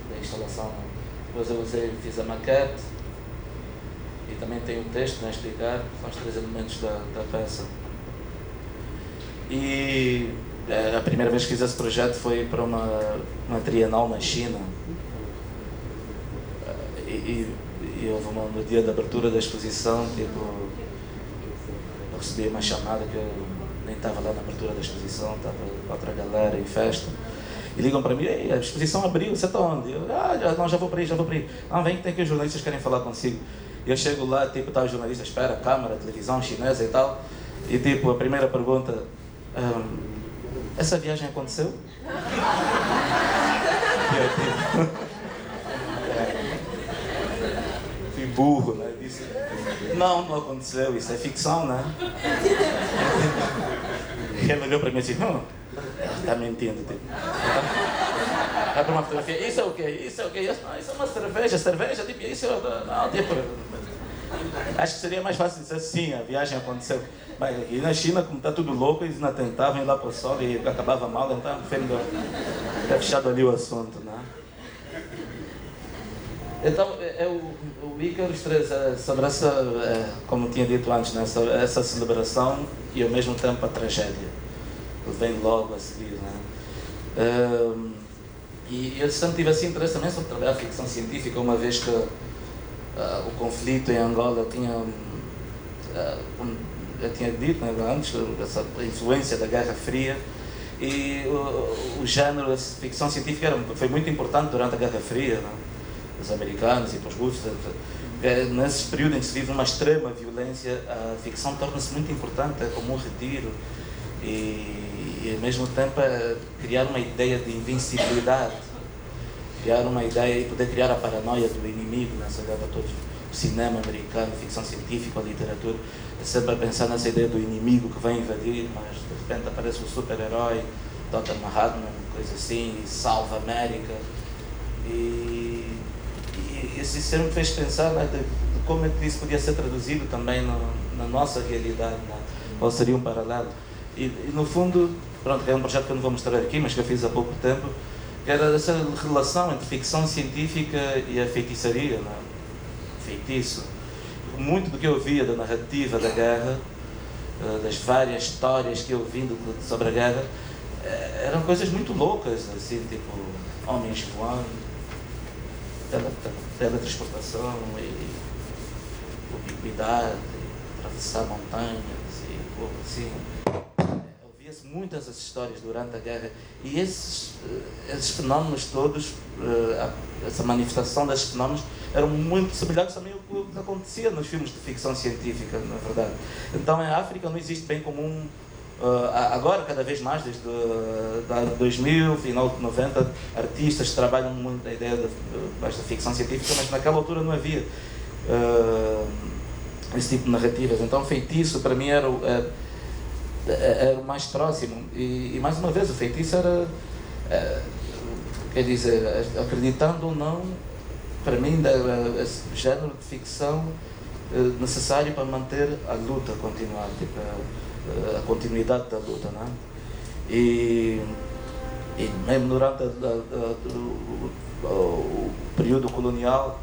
da instalação. Depois eu fiz a maquete e também tenho o texto, a explicar, são os 3 elementos da peça. E a primeira vez que fiz esse projeto foi para uma trienal na China. E houve no dia da abertura da exposição, tipo, eu recebi uma chamada que eu nem estava lá na abertura da exposição, estava com outra galera em festa. E ligam para mim: a exposição abriu, você está onde? Eu, já vou para aí. Não, vem que tem aqui os jornalistas que querem falar consigo. E eu chego lá, tipo, está o jornalista, espera, câmara, televisão chinesa e tal. E tipo, a primeira pergunta: essa viagem aconteceu? E eu, tipo, fui burro, né? Disse: não aconteceu, isso é ficção, né? E ele olhou para mim e disse: está mentindo, tipo. Vai para uma fotografia: isso é o quê? Isso é uma cerveja, tipo, isso não, tipo. Acho que seria mais fácil dizer sim, a viagem aconteceu. Mas aqui na China, como está tudo louco, eles não tentavam ir lá para o sol e acabava mal, então está fechado ali o assunto, né? Então, o Ícaros traz sobre essa, como tinha dito antes, né, sobre essa celebração e ao mesmo tempo a tragédia, que vem logo a seguir, né? E eu sempre tive assim interesse também sobre trabalhar ficção científica, uma vez que o conflito em Angola eu tinha dito, né, antes, essa influência da Guerra Fria, e o género de ficção científica foi muito importante durante a Guerra Fria, né? Os americanos e para os russos. Nesse período em que se vive uma extrema violência, a ficção torna-se muito importante, é como um retiro e ao mesmo tempo criar uma ideia de invencibilidade, criar uma ideia e poder criar a paranoia do inimigo, né? Se olhava todos o cinema americano, ficção científica, a literatura, sempre a pensar nessa ideia do inimigo que vem invadir, mas de repente aparece um super-herói, Dr. Manhattan, coisa assim, e salva a América. E isso sempre fez pensar, né, de como é que isso podia ser traduzido também na nossa realidade, né? Ou seria um paralelo. E no fundo, pronto, é um projeto que eu não vou mostrar aqui, mas que eu fiz há pouco tempo, que era essa relação entre ficção científica e a feitiçaria, né? Feitiço. Muito do que eu via da narrativa da guerra, das várias histórias que eu vi sobre a guerra, eram coisas muito loucas, assim, tipo homens voando, teletransportação e ubiquidade, atravessar montanhas e pouco assim. Ouvia-se muitas essas histórias durante a guerra e esses fenómenos todos, essa manifestação desses fenómenos, eram muito semelhantes também ao que acontecia nos filmes de ficção científica, na verdade. Então, em África não existe bem comum. Agora, cada vez mais, desde de 2000, final de 90, artistas trabalham muito a ideia desta ficção científica, mas naquela altura não havia esse tipo de narrativas. Então, feitiço, para mim, era o mais próximo. E mais uma vez, o feitiço era, quer dizer, acreditando ou não, para mim, esse género de ficção necessário para manter a luta continuar, tipo, a continuidade da luta, não é? E mesmo durante o período colonial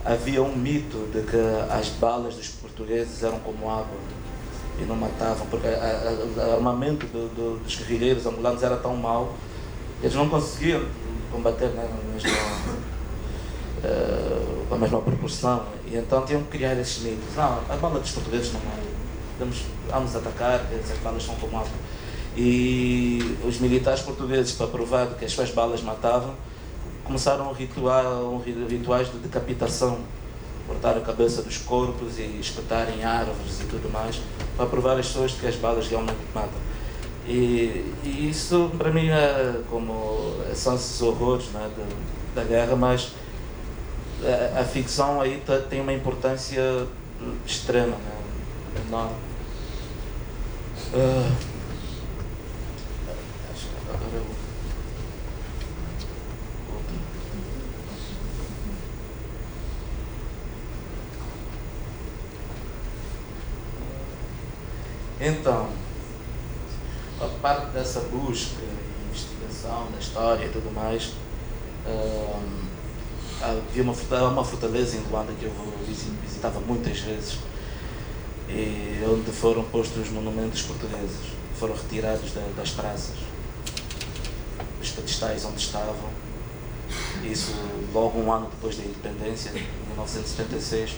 havia um mito de que as balas dos portugueses eram como água e não matavam, porque o armamento dos guerrilheiros angolanos era tão mau que eles não conseguiam combater, né, com a mesma proporção, e então tinham que criar esses mitos. Não, a bala dos portugueses não mata. Vamos atacar, as balas são como água. E os militares portugueses, para provar que as suas balas matavam, começaram rituais de decapitação, cortar a cabeça dos corpos e espetar em árvores e tudo mais, para provar às pessoas que as balas realmente matam. E isso, para mim, são esses horrores, né, da guerra, mas a ficção aí tem uma importância extrema, né? Enorme. Acho que agora eu... Então, a parte dessa busca, investigação da história e tudo mais, havia uma fortaleza em Luanda que eu visitava muitas vezes, e onde foram postos os monumentos portugueses, foram retirados das praças, dos pedestais onde estavam. Isso logo um ano depois da independência, em 1976,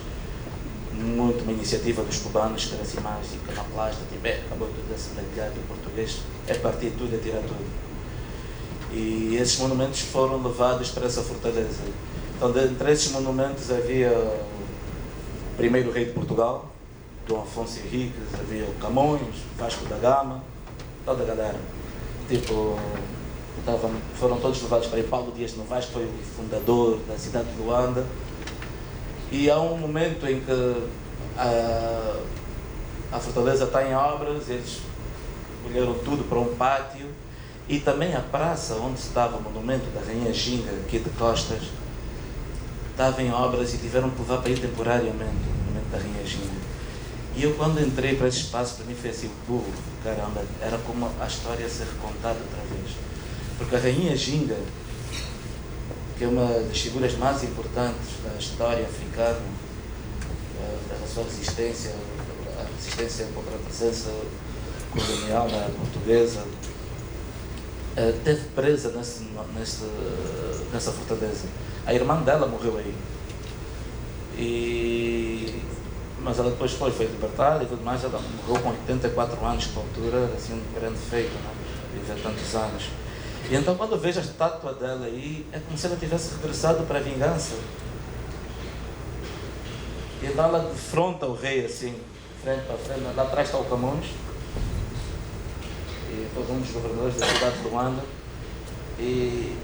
muito uma iniciativa dos cubanos, que era assim mais iconoclasta, tipo, acabou tudo esse legado português, é partir tudo, é tirar tudo. E esses monumentos foram levados para essa fortaleza. Então, entre esses monumentos havia o primeiro rei de Portugal, Dom Afonso Henriques, havia o Camões, Vasco da Gama, toda a galera. Tipo, foram todos levados para aí. Paulo Dias de Novaes, que foi o fundador da cidade de Luanda. E há um momento em que a fortaleza está em obras, eles colheram tudo para um pátio, e também a praça onde estava o monumento da Rainha Ginga, aqui de Costas, estava em obras e tiveram que levar para aí temporariamente o monumento da Rainha Ginga. E eu, quando entrei para esse espaço, para mim foi assim, caramba, era como a história a ser recontada outra vez. Porque a Rainha Ginga, que é uma das figuras mais importantes da história africana, da sua resistência, a resistência contra a presença colonial portuguesa, esteve presa nessa fortaleza. A irmã dela morreu aí. Mas ela depois foi libertada e tudo mais. Ela morreu com 84 anos, por altura, assim, um grande feito, né? Viver tantos anos. E então, quando eu vejo a estátua dela aí, é como se ela tivesse regressado para a vingança. E então ela defronta o rei, assim, frente para frente. Lá atrás está o Camões, e foi um dos governadores da cidade de Luanda. E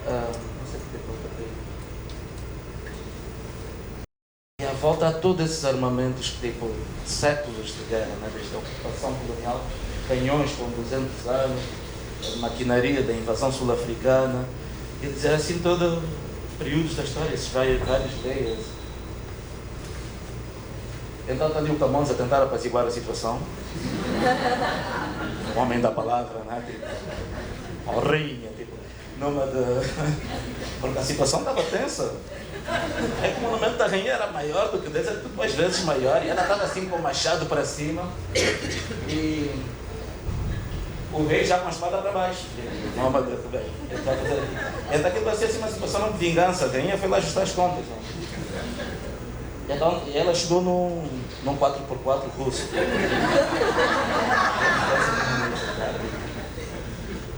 não sei porque eu voltei. E à volta há todos esses armamentos, tipo, séculos de guerra, né? Desde a ocupação colonial, canhões com 200 anos, maquinaria da invasão sul-africana, e dizer assim todo períodos da história, esses vários reis. Então está ali o Camões a tentar apaziguar a situação, o homem da palavra, né? Tipo, horrinha, tipo, numa de... porque a situação estava tensa. É que o monumento da rainha era maior do que o deles, era duas vezes maior, e ela estava assim com o machado para cima, e o rei já com a espada para baixo. Então aquilo vai ser assim uma situação de vingança. A rainha foi lá ajustar as contas. Então ela chegou num 4x4 russo.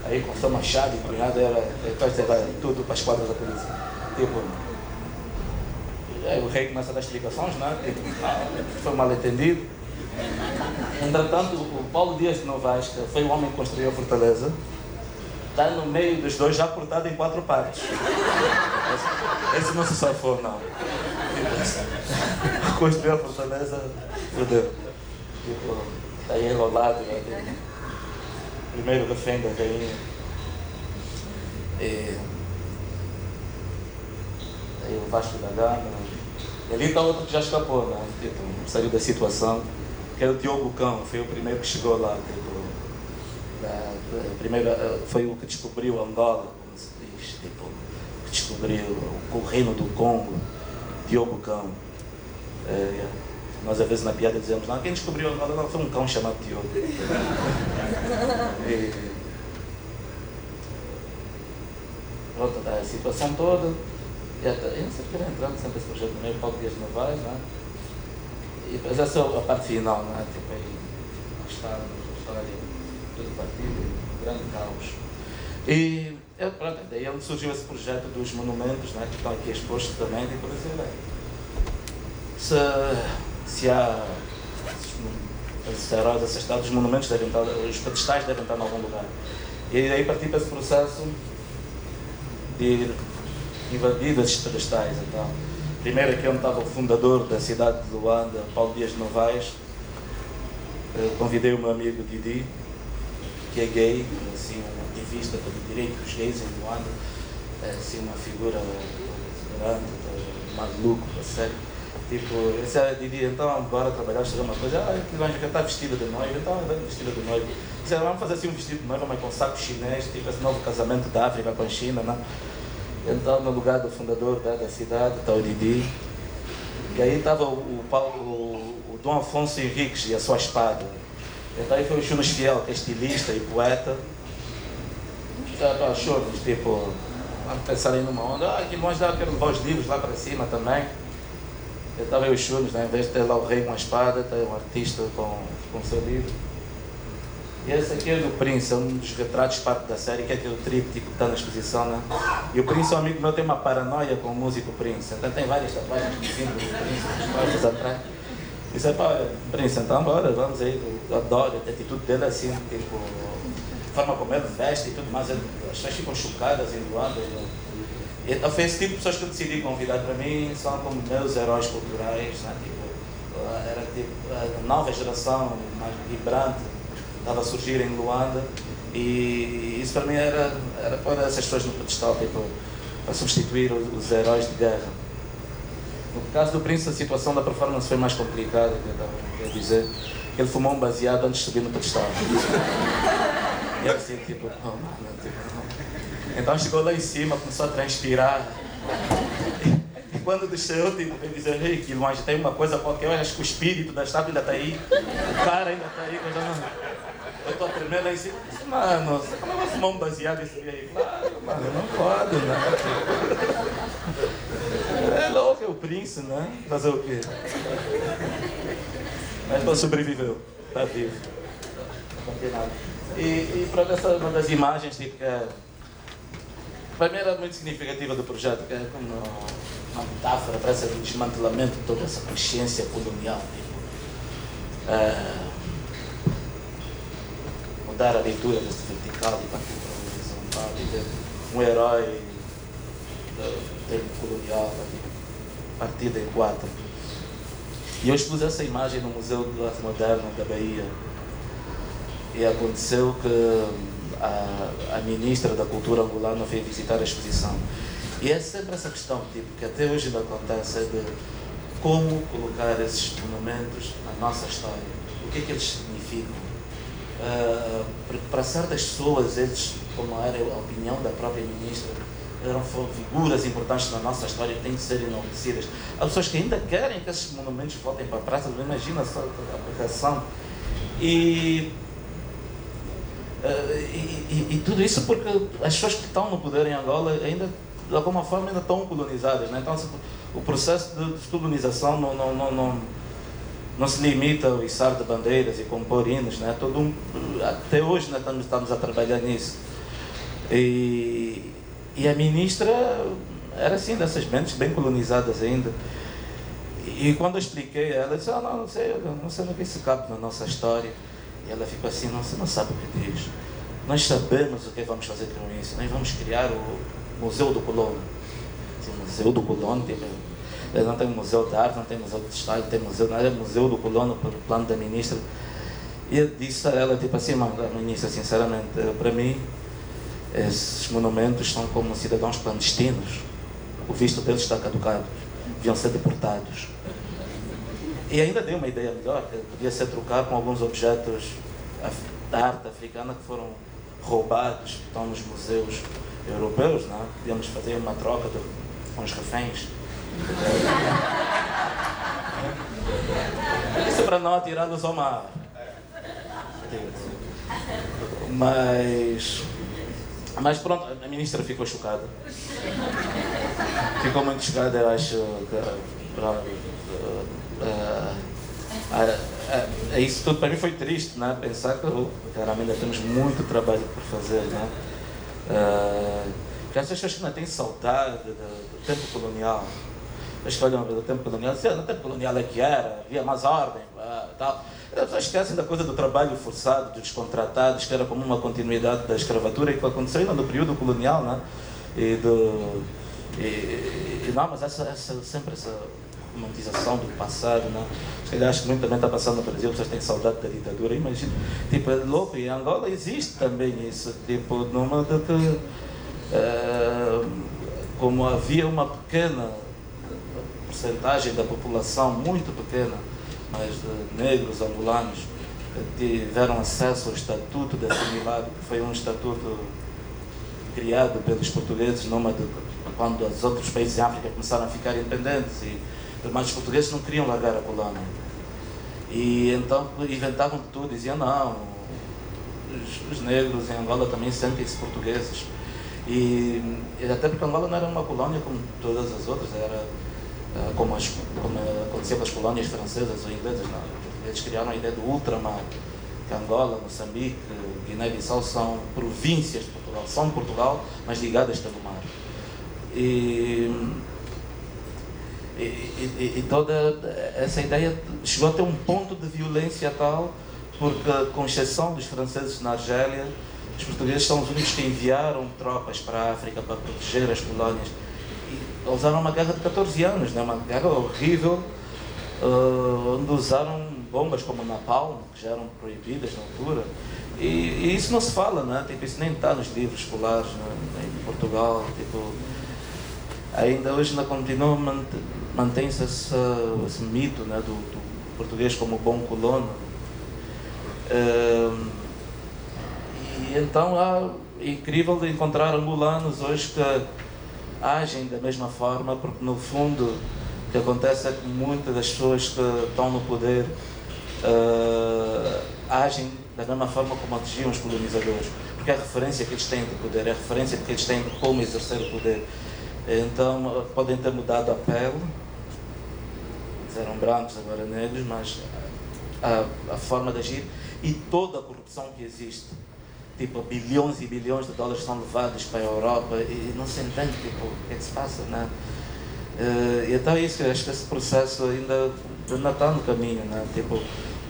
Aí com seu machado e cunhado, depois vai tudo para as quadras da polícia. Tipo, aí o rei começa a dar explicações, né? Tipo, foi mal entendido. Entretanto, o Paulo Dias de Novaes, que foi o homem que construiu a fortaleza, está no meio dos dois, já cortado em 4 partes. Esse não se safou, não. Construiu a fortaleza, fodeu. Tipo, está aí enrolado, né? Primeiro refém da rainha. E aí o Vasco da Gama. E ali está outro que já escapou, né? Tipo, saiu da situação. Que era o Diogo Cão, foi o primeiro que chegou lá, tipo, foi o que descobriu Angola, como se diz, tipo, que descobriu o reino do Congo, Diogo Cão. Nós às vezes na piada dizemos, não, quem descobriu Angola não foi um cão chamado Diogo. Pronto, a situação toda, eu não sei porque era entrando sempre esse projeto no meio, Paulo Dias de Novaes, não é? E depois essa é a parte final, não é? Tipo, aí está ali tudo partido, um grande caos. E pronto, daí onde surgiu esse projeto dos monumentos, né, que estão aqui expostos também, e por dizer, se há esses heróis assassinados, os monumentos devem estar, os pedestais devem estar em algum lugar. E aí partir para esse processo de invadir esses pedestais, então. Primeiro aqui onde estava o fundador da cidade de Luanda, Paulo Dias de Novaes. Convidei o meu amigo Didi, que é gay, assim, um ativista pelo direito dos gays em Luanda, assim, uma figura grande, maluco, a sério. Tipo, esse é Didi, então bora trabalhar, fazer uma coisa. Ah, que vai estar vestida de noiva, então vai vestida de noiva. Disse, vamos fazer assim um vestido de noiva, mas com saco chinês, tipo esse novo casamento da África com a China, né? Então, no lugar do fundador da cidade, está o Didi. E aí estava o Dom Afonso Henriques e a sua espada. Então aí foi o Chunos Fiel, que é estilista e poeta. Chunos, tipo, vamos pensar aí numa onda. Ah, que nós já quero levar os livros lá para cima também. Então aí o Chunos, né? Em vez de ter lá o rei com a espada, tem um artista com o seu livro. E esse aqui é do Prince, é um dos retratos parte da série, que é aquele tríptico que está na exposição, né? E o Prince, um amigo meu, tem uma paranoia com o músico Prince. Então tem várias tatuagens de símbolo do Prince, várias atrás. E disse, pá, Prince, então bora, vamos aí. Eu adoro a atitude dele assim, tipo, a forma como ele veste e tudo mais. As pessoas ficam chocadas em Luanda. Então foi esse tipo de pessoas que eu decidi convidar para mim, são como meus heróis culturais, né? Tipo, era tipo a nova geração mais vibrante estava a surgir em Luanda, e isso para mim era pôr essas pessoas no pedestal, tipo, para substituir os heróis de guerra. No caso do Prince, a situação da performance foi mais complicada, quer dizer, ele fumou um baseado antes de subir no pedestal. E eu assim, tipo, oh, mano, tipo, não. Então chegou lá em cima, começou a transpirar. E quando desceu, tipo, veio dizer, ei, que longe, tem uma coisa qualquer, eu acho que o espírito da estátua ainda está aí, o cara ainda está aí, eu já não... Eu estou a tremer lá em cima, disse, mano, você como vai fumar um baseado e subir aí? Claro, mano, não pode, né? É louco, é o Prince, né? Fazer o quê? Mas ele sobreviveu, está vivo. Não tem nada. E para essa uma das imagens, tipo, que é, para mim era muito significativa do projeto, que é como uma metáfora para esse desmantelamento de toda essa consciência colonial. Tipo. Mudar a leitura deste vertical e partir para o horizontal, dizer, um herói do tempo colonial, partido em quatro. E eu expus essa imagem no Museu de Arte Moderna da Bahia. E aconteceu que a ministra da Cultura angolana veio visitar a exposição. E é sempre essa questão, tipo, que até hoje ainda acontece, é de como colocar esses monumentos na nossa história. O que é que eles significam? Porque para certas pessoas, eles, como era a opinião da própria ministra, eram figuras importantes na nossa história que têm que ser enaltecidas. Há pessoas que ainda querem que esses monumentos voltem para a praça, imagina só a aplicação. E tudo isso porque as pessoas que estão no poder em Angola ainda, de alguma forma, ainda estão colonizadas, né? Então o processo de descolonização não se limita ao içar de bandeiras e compor hinos, né? Até hoje, né, estamos a trabalhar nisso. E a ministra era assim, dessas mentes bem colonizadas ainda. E quando eu expliquei a ela, disse, não sei no que isso cabe na nossa história. E ela ficou assim, não, você não sabe o que diz. Nós sabemos o que vamos fazer com isso. Nós vamos criar o Museu do Colono. O Museu do Colono, não tem museu de arte, não tem museu de história, não tem museu, não é museu do colono pelo plano da ministra. E eu disse a ela, tipo assim, ministra, sinceramente, para mim, esses monumentos são como cidadãos clandestinos. O visto deles está caducado, deviam ser deportados. E ainda dei uma ideia melhor, que podia ser trocar com alguns objetos da arte africana que foram roubados, que estão nos museus europeus, não? Podíamos fazer uma troca com os reféns. Isso para não atirá-los ao mar. Mas pronto, a ministra ficou chocada. Ficou muito chocada, eu acho que isso tudo para mim foi triste, né? Pensar que caramba, ainda temos muito trabalho por fazer, né? Porque as pessoas que ainda têm saudade do tempo colonial. As pessoas olham do tempo colonial, no tempo colonial é que era, havia mais ordem, tal. As pessoas esquecem da coisa do trabalho forçado, dos descontratados, que era como uma continuidade da escravatura e que aconteceu ainda no período colonial, né? Não, mas sempre essa romantização do passado, né? Acho que muito também está passando no Brasil, as pessoas têm saudade da ditadura, imagina, tipo, é louco, e em Angola existe também isso, tipo, numa de que, como havia uma pequena porcentagem da população muito pequena, mas de negros angolanos, tiveram acesso ao Estatuto de Assimilado, que foi um estatuto criado pelos portugueses quando os outros países de África começaram a ficar independentes, mas os portugueses não queriam largar a colônia. E então inventavam de tudo, diziam não, os negros em Angola também sentem-se portugueses. E até porque Angola não era uma colônia como todas as outras, era como acontecia com as colônias francesas ou inglesas. Não. Eles criaram a ideia do ultramar, que Angola, Moçambique, Guiné-Bissau são províncias de Portugal, são Portugal, mas ligadas pelo mar. E toda essa ideia chegou a ter um ponto de violência tal, porque, com exceção dos franceses na Argélia, os portugueses são os únicos que enviaram tropas para a África para proteger as colónias. E usaram uma guerra de 14 anos, né? Uma guerra horrível, onde usaram bombas como napalm, que já eram proibidas na altura. E isso não se fala, né? Tipo, isso nem está nos livros escolares, né? Em Portugal. Tipo, ainda hoje ainda continua, mantém-se esse mito, né? do português como bom colono. E então é incrível de encontrar angolanos hoje que agem da mesma forma, porque no fundo o que acontece é que muitas das pessoas que estão no poder agem da mesma forma como atingiam os colonizadores, porque é a referência que eles têm de poder, é a referência que eles têm de como exercer o poder. Então podem ter mudado a pele, eles eram brancos, agora negros, mas a forma de agir e toda a corrupção que existe, tipo, bilhões e bilhões de dólares são levados para a Europa e não se entende, tipo, o que é que se passa, né? E então é isso, eu acho que esse processo ainda está no caminho, né? Tipo,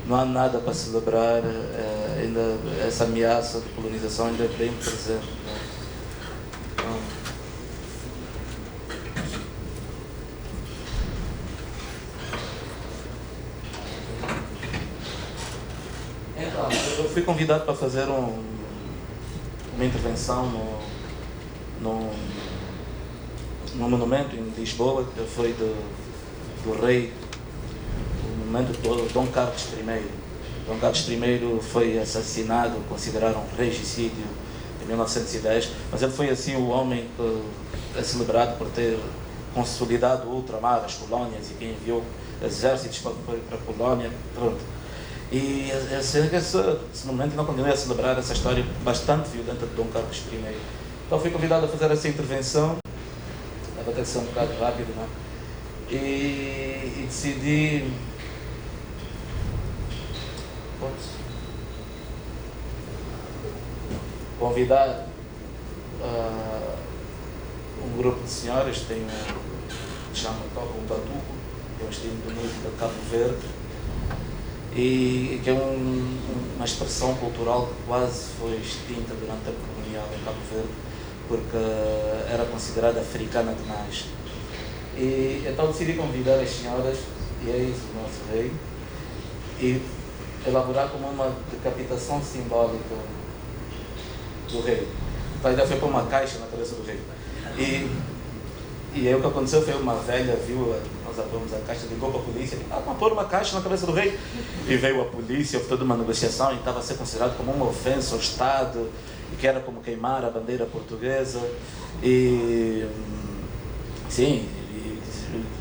não há nada para celebrar, ainda essa ameaça de colonização ainda é bem presente, né? Então, eu fui convidado para fazer uma intervenção no monumento em Lisboa, que foi do rei, o monumento do Dom Carlos I. Dom Carlos I foi assassinado, consideraram um regicídio em 1910, mas ele foi assim o homem que é celebrado por ter consolidado o ultramar, as colónias, e quem enviou exércitos para a colónia, pronto. E esse momento não continuei a celebrar essa história bastante violenta de Dom Carlos I. Então fui convidado a fazer essa intervenção, vai ter que ser um bocado rápido, não é? E decidi convidar um grupo de senhoras que tem tocam um batuco, que é um estilo de música de Cabo Verde, e que é uma expressão cultural que quase foi extinta durante a época colonial em Cabo Verde, porque era considerada africana demais. E então decidi convidar as senhoras, e é isso o nosso rei, e elaborar como uma decapitação simbólica do rei. Então a ideia foi pôr uma caixa na cabeça do rei. E aí o que aconteceu foi uma velha viu, nós abrimos a caixa, ligou para a polícia, vamos pôr uma caixa na cabeça do rei. E veio a polícia, houve toda uma negociação e estava a ser considerado como uma ofensa ao Estado, e que era como queimar a bandeira portuguesa. E sim,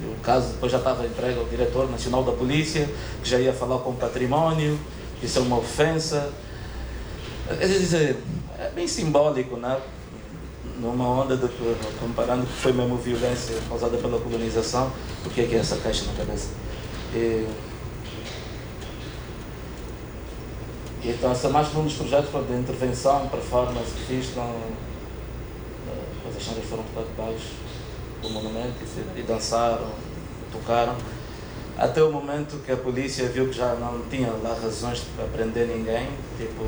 o caso depois já estava entregue ao diretor nacional da polícia, que já ia falar com o património, que isso é uma ofensa. Quer dizer, é bem simbólico, né? Numa onda comparando que foi mesmo violência causada pela colonização, o que é essa caixa na cabeça? E então esse é mais um dos projetos de intervenção, performance que fiz as senhoras foram tocar debaixo do monumento e dançaram, tocaram, até o momento que a polícia viu que já não tinha lá razões para prender ninguém, tipo,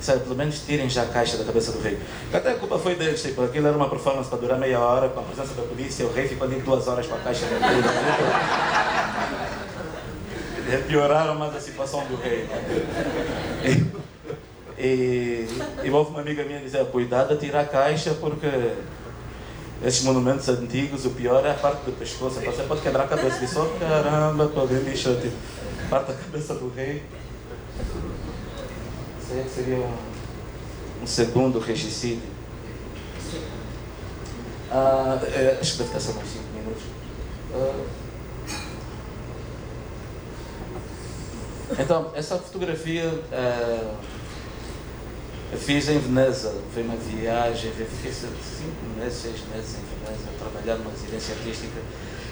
sabe, pelo menos tirem já a caixa da cabeça do rei. Até a culpa foi deles, tipo, aquilo era uma performance para durar meia hora, com a presença da polícia, o rei ficou ali 2 horas com a caixa da cabeça. Pioraram mais a situação do rei. E houve uma amiga minha que dizia, cuidado a tirar a caixa, porque Esses monumentos antigos, o pior é a parte do pescoço. Você pode quebrar a cabeça e só caramba, para alguém bicho, tipo, parte da cabeça do rei. Isso aí seria um segundo regicídio. Acho que deve estar só mais 5 minutos. Então, essa fotografia eu fiz em Veneza. Foi uma viagem, fiquei 5 meses, 6 meses em Veneza, a trabalhar numa residência artística.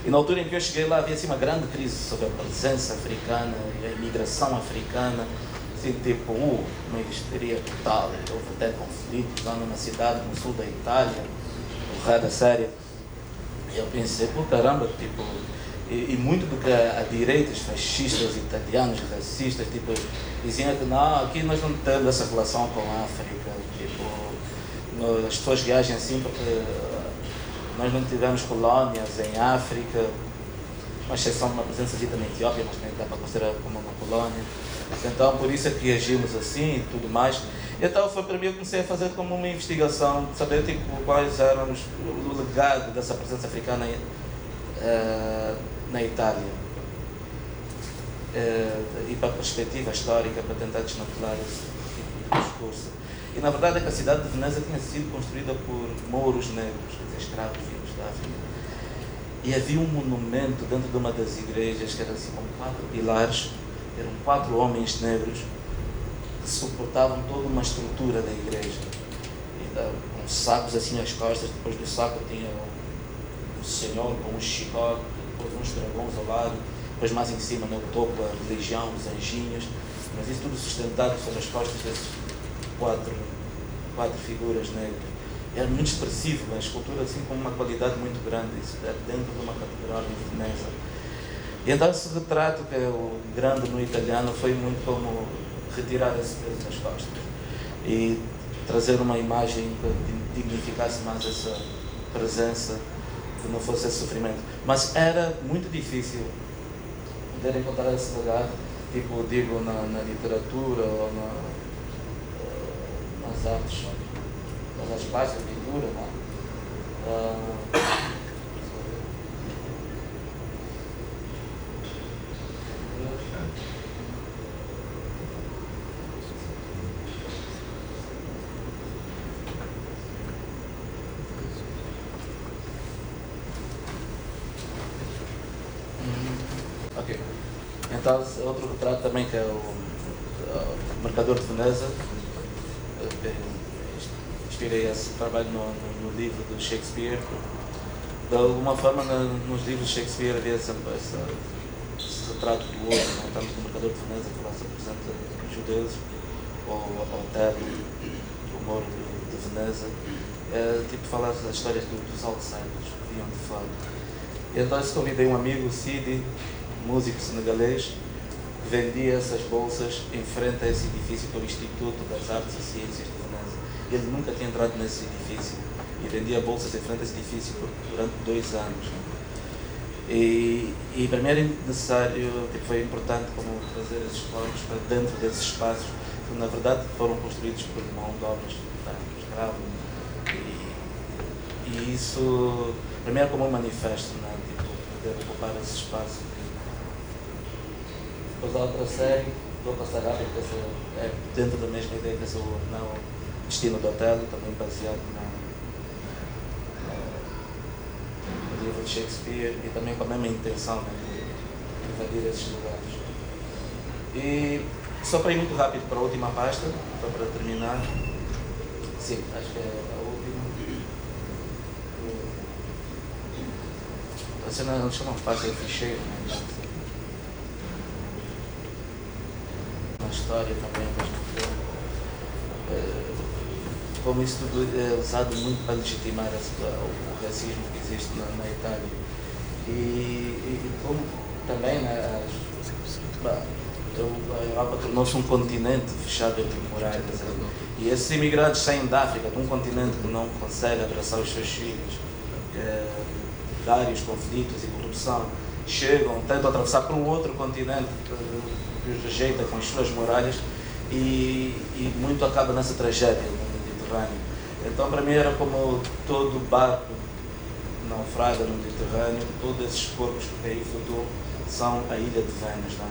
E na altura em que eu cheguei lá havia assim, uma grande crise sobre a presença africana e a imigração africana. Assim, tipo, uma histeria total. Houve até conflitos lá numa cidade no sul da Itália, porrada séria. E eu pensei, pô, caramba, tipo, e muito do que a direita, os fascistas italianos, racistas, tipo, diziam que não, aqui nós não temos essa relação com a África, tipo, as pessoas reagem assim porque nós não tivemos colónias em África, uma exceção de uma presença dita na Etiópia, mas nem dá para considerar como uma colónia. Então, por isso é que reagimos assim e tudo mais. Então, foi para mim, eu comecei a fazer como uma investigação, de saber tipo, quais eram o legado dessa presença africana na Itália. E para a perspectiva histórica, para tentar desmantelar esse tipo de discurso. E na verdade é que a cidade de Veneza tinha sido construída por mouros negros, quer dizer, escravos vindos da África. E havia um monumento dentro de uma das igrejas que era assim com 4 pilares, eram 4 homens negros que suportavam toda uma estrutura da igreja. E com sacos assim às costas, depois do saco tinha um senhor com um chicote, depois uns dragões ao lado, depois mais em cima no topo a religião, os anjinhos, mas isso tudo sustentado sobre as costas desses 4 figuras negras. Era muito expressivo, a escultura assim com uma qualidade muito grande, isso é dentro de uma catedral em Veneza. E então esse retrato, que é o grande no italiano, foi muito como retirar esse peso das costas e trazer uma imagem que dignificasse mais essa presença, que não fosse esse sofrimento. Mas era muito difícil poder encontrar esse legado, tipo, digo, na literatura ou nas artes, nas artes plásticas, pintura, não é? Ok. Então, outro retrato também que é o Mercador de Veneza. Inspirei esse trabalho no livro do Shakespeare. De alguma forma, nos livros de Shakespeare havia sempre esse retrato do outro, não? Tanto do Mercador de Veneza, que lá se apresenta os judeus, ou Otelo, o Moro de Veneza. Tipo, falar das histórias dos outsiders que vinham de fora. E então, convidei um amigo, o Sidi, músico senegalês, que vendia essas bolsas em frente a esse edifício, que é o Instituto das Artes e Ciências de Veneza. Ele nunca tinha entrado nesse edifício e vendia bolsas em frente a esse edifício durante 2 anos. E para mim era necessário, tipo, foi importante como trazer esses corpos para dentro desses espaços que na verdade foram construídos por mão de obras escravos. E isso para mim era como um manifesto, né? Tipo, poder ocupar esse espaço. Depois a outra série, vou passar rápido, que é dentro da mesma ideia que esse não Destino do Otelo, também baseado no livro de Shakespeare e também com a mesma intenção, né, de invadir esses lugares. E só para ir muito rápido para a última pasta, só para terminar. Sim, acho que é a última. Você não chama pasta de ficheiro, né? Uma história também, como isso tudo é usado muito para legitimar o racismo que existe na Itália. E como também, né, a Europa tornou-se um continente fechado entre muralhas. E esses imigrantes saem da África, de um continente que não consegue abraçar os seus filhos, vários conflitos e corrupção, chegam, tentam atravessar para um outro continente que os rejeita com as suas muralhas e muito acaba nessa tragédia no Mediterrâneo. Então para mim era como todo barco naufraga no Mediterrâneo, todos esses corpos que aí flutuam são a ilha de Vênus, não é?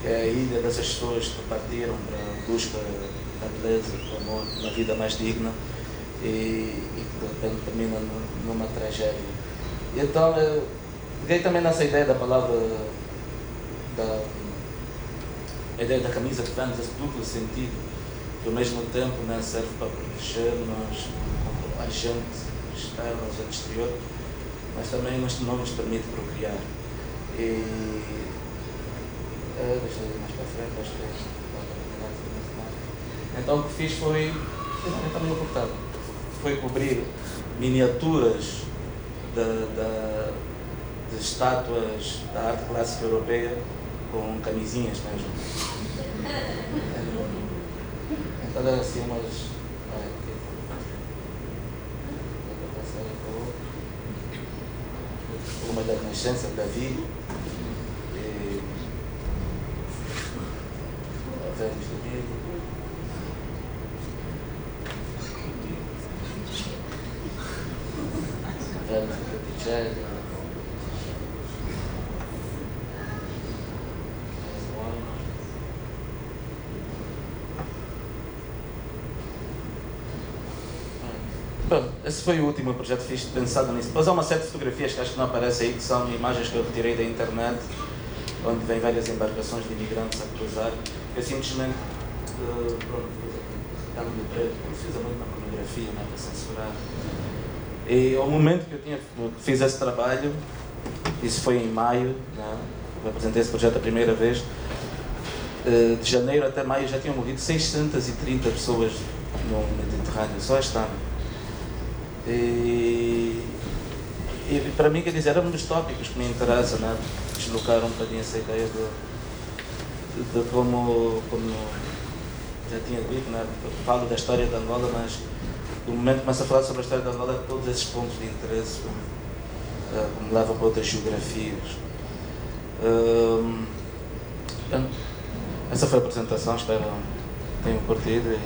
Que é a ilha dessas pessoas que partiram para a busca da beleza, do amor, de uma vida mais digna e que de repente termina numa tragédia. E então eu peguei também nessa ideia da palavra, a ideia da camisa de Vênus, esse duplo sentido, que ao mesmo tempo, né, serve para proteger-nos como agente externo, agente exterior, mas também não nos permite procriar. E deixa eu ir mais para frente, acho que então o que fiz foi, também ocultado, foi cobrir miniaturas de estátuas da arte clássica europeia com camisinhas mesmo. Então era assim umas... uma da nascença de Davi, Vênus do Nilo. Vênus do Botticelli. Bom, esse foi o último projeto que fiz pensado nisso. Depois há uma série de fotografias que acho que não aparecem aí, que são imagens que eu retirei da internet, onde vem várias embarcações de imigrantes a cruzar. Eu simplesmente, pronto, de preto, precisa muito na pornografia, não é, para censurar. E ao momento que eu fiz esse trabalho, isso foi em maio, né, eu apresentei esse projeto a primeira vez, de janeiro até maio já tinham morrido 630 pessoas no Mediterrâneo, só este ano. E para mim, quer dizer, era um dos tópicos que me interessa, né? Deslocar um bocadinho essa ideia de como já tinha dito, né? Eu falo da história de Angola, mas do momento que começo a falar sobre a história de Angola, todos esses pontos de interesse me levam para outras geografias. Essa foi a apresentação, espero que tenham curtido e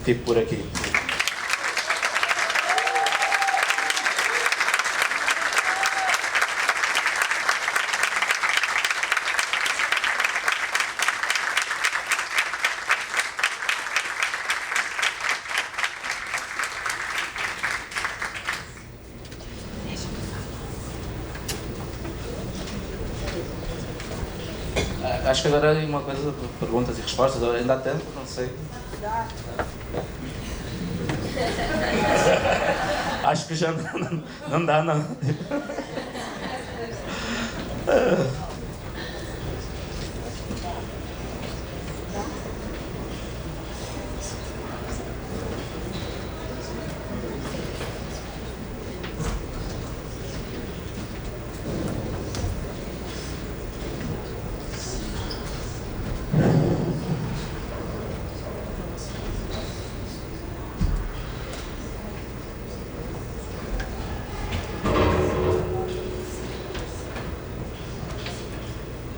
fico por aqui. Acho que agora é uma coisa, perguntas e respostas, ainda há tempo, não sei. Acho que já não dá, não.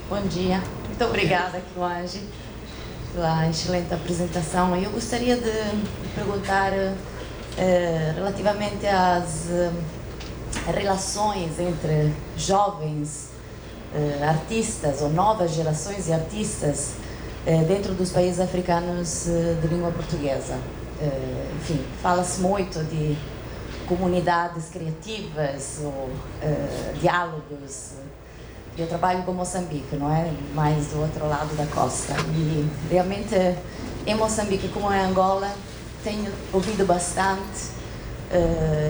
Bom dia, muito obrigada, Kiwanji, pela excelente apresentação. Eu gostaria de perguntar relativamente às relações entre jovens artistas ou novas gerações de artistas dentro dos países africanos de língua portuguesa. Enfim, fala-se muito de comunidades criativas ou diálogos. Eu trabalho com Moçambique, não é? Mais do outro lado da costa. E realmente em Moçambique, como em Angola, tenho ouvido bastante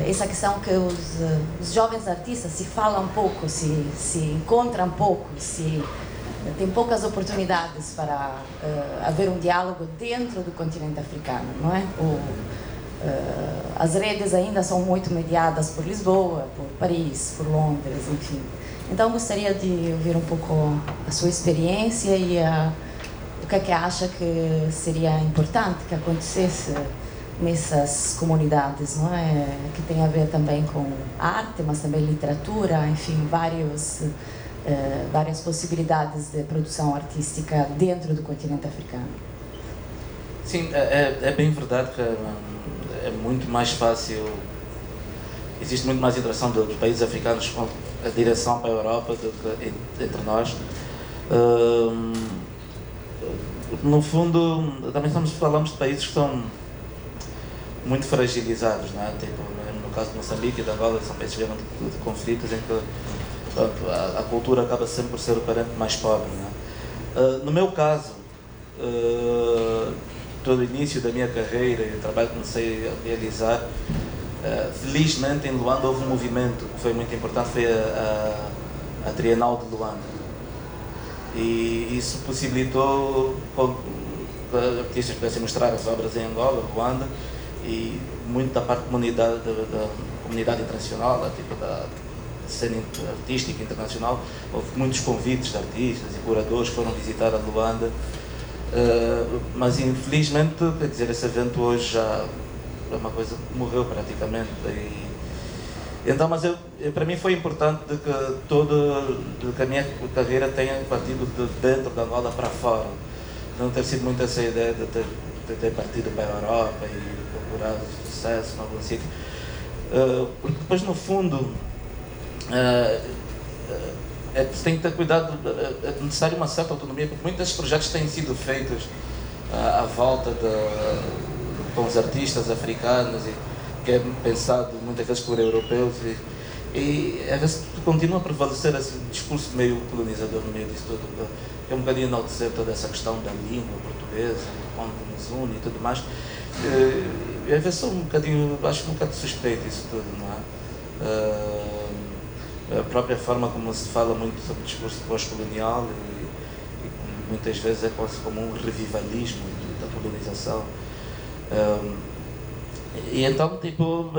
essa questão que os jovens artistas se falam pouco, se encontram pouco, tem poucas oportunidades para haver um diálogo dentro do continente africano, não é? As redes ainda são muito mediadas por Lisboa, por Paris, por Londres, enfim. Então, gostaria de ouvir um pouco a sua experiência e o que é que acha que seria importante que acontecesse nessas comunidades, não é? Que tem a ver também com arte, mas também literatura, enfim, várias possibilidades de produção artística dentro do continente africano. Sim, é bem verdade que é muito mais fácil existe muito mais interação dos países africanos com a direção para a Europa do que entre nós. No fundo, também falamos de países que estão muito fragilizados, não é? Tipo, no caso de Moçambique e de Angola, são países que vêm de conflitos em que pronto, a cultura acaba sempre por ser o parente mais pobre, não é? No meu caso, todo o início da minha carreira e o trabalho que comecei a realizar, felizmente em Luanda houve um movimento que foi muito importante, foi a Trienal de Luanda. E isso possibilitou que artistas pudessem mostrar as obras em Angola, Ruanda, e muito da parte da comunidade internacional, tipo da cena artística internacional. Houve muitos convites de artistas e curadores que foram visitar a Luanda, mas infelizmente, quer dizer, esse evento hoje já é uma coisa que morreu praticamente. Então, mas para mim foi importante de que a minha carreira tenha partido de dentro da Angola para fora. Não ter sido muito essa ideia de ter partido para a Europa e procurar sucesso em algum sítio. Porque depois, no fundo, tem que ter cuidado, é necessário uma certa autonomia, porque muitos projetos têm sido feitos à volta com os artistas africanos, que é pensado muitas vezes por europeus, e às vezes continua a prevalecer esse discurso meio colonizador no meio disso tudo, que é um bocadinho enaltecer toda essa questão da língua portuguesa, onde nos une e tudo mais. E às vezes sou acho um bocado suspeito isso tudo, não é? A própria forma como se fala muito sobre o discurso pós-colonial e muitas vezes é quase como um revivalismo da colonização. E então, tipo,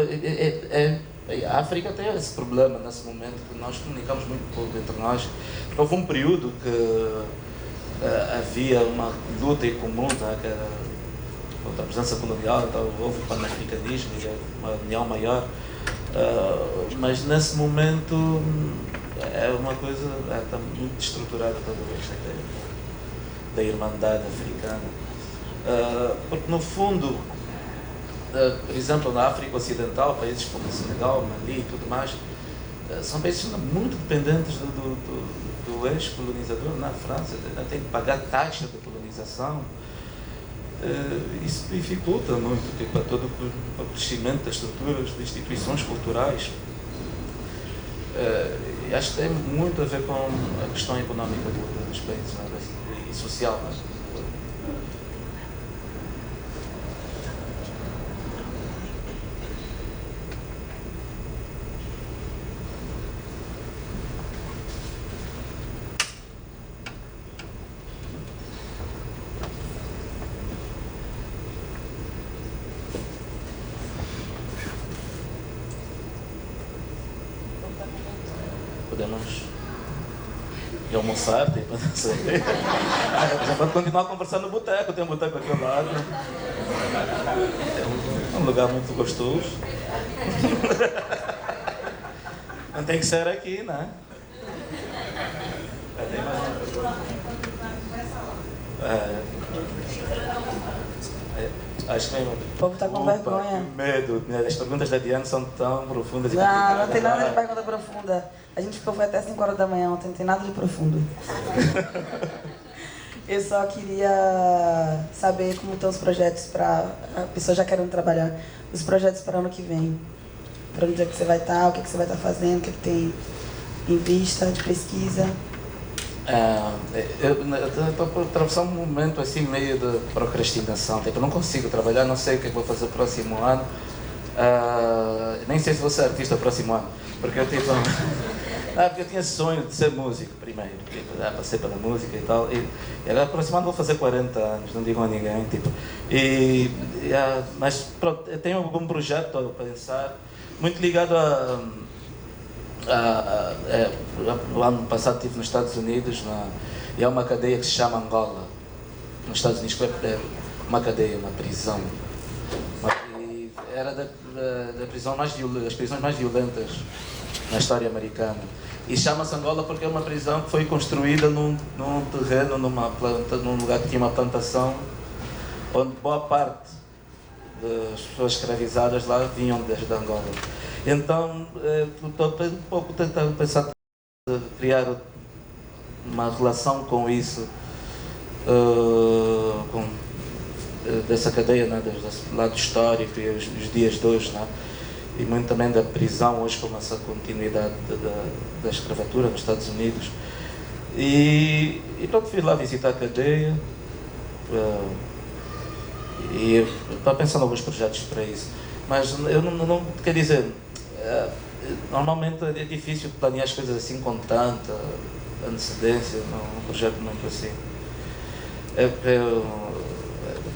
a África tem esse problema nesse momento, que nós comunicamos muito pouco entre nós, porque houve um período que havia uma luta em comum, tá, que era contra a presença colonial, então houve o pan-africanismo e uma união maior, mas nesse momento é uma coisa, está muito estruturada toda esta ideia da irmandade africana, porque no fundo, por exemplo, na África Ocidental, países como Senegal, Mali e tudo mais, são países muito dependentes do ex-colonizador. Na França, tem que pagar taxa de colonização. Isso dificulta muito tipo, todo o crescimento das estruturas, das instituições culturais. E acho que tem muito a ver com a questão económica dos países, né? E social. Né? Podemos ir almoçar, tipo, não sei. Já pode continuar a conversar no boteco, tem um boteco aqui ao lado. É um lugar muito gostoso. Não tem que ser aqui, né? Tem mais uma pergunta. Acho que o povo está com vergonha. Que medo. As perguntas da Diana são tão profundas e complicadas. Não tem nada de pergunta profunda. A gente ficou até 5 horas da manhã ontem, não tem nada de profundo. Eu só queria saber como estão os projetos para a pessoa já querendo trabalhar, os projetos para o ano que vem. Para onde é que você vai estar, o que você vai estar fazendo, o que tem em vista de pesquisa. Eu estou por atravessar um momento assim meio de procrastinação, tipo, eu não consigo trabalhar, não sei o que vou fazer no próximo ano, nem sei se vou ser artista no próximo ano, porque eu tipo, porque eu tinha sonho de ser músico primeiro, tipo, passei pela música e tal, e agora no próximo ano vou fazer 40 anos, não digo a ninguém, tipo, mas pronto, eu tenho algum projeto a pensar, muito ligado o ano passado estive nos Estados Unidos e há uma cadeia que se chama Angola, nos Estados Unidos, que é uma cadeia, uma prisão. E era da prisão as prisões mais violentas na história americana. E chama-se Angola porque é uma prisão que foi construída num terreno, num lugar que tinha uma plantação, onde boa parte das pessoas escravizadas lá vinham desde Angola. Então, estou um pouco tentando pensar criar uma relação com isso, dessa cadeia, né, do lado histórico e os dias de hoje, né, e muito também da prisão hoje como essa continuidade da escravatura nos Estados Unidos. E pronto, fui lá visitar a cadeia e estou pensando em alguns projetos para isso. Mas eu não quer dizer, normalmente é difícil planear as coisas assim com tanta antecedência, um projeto muito assim.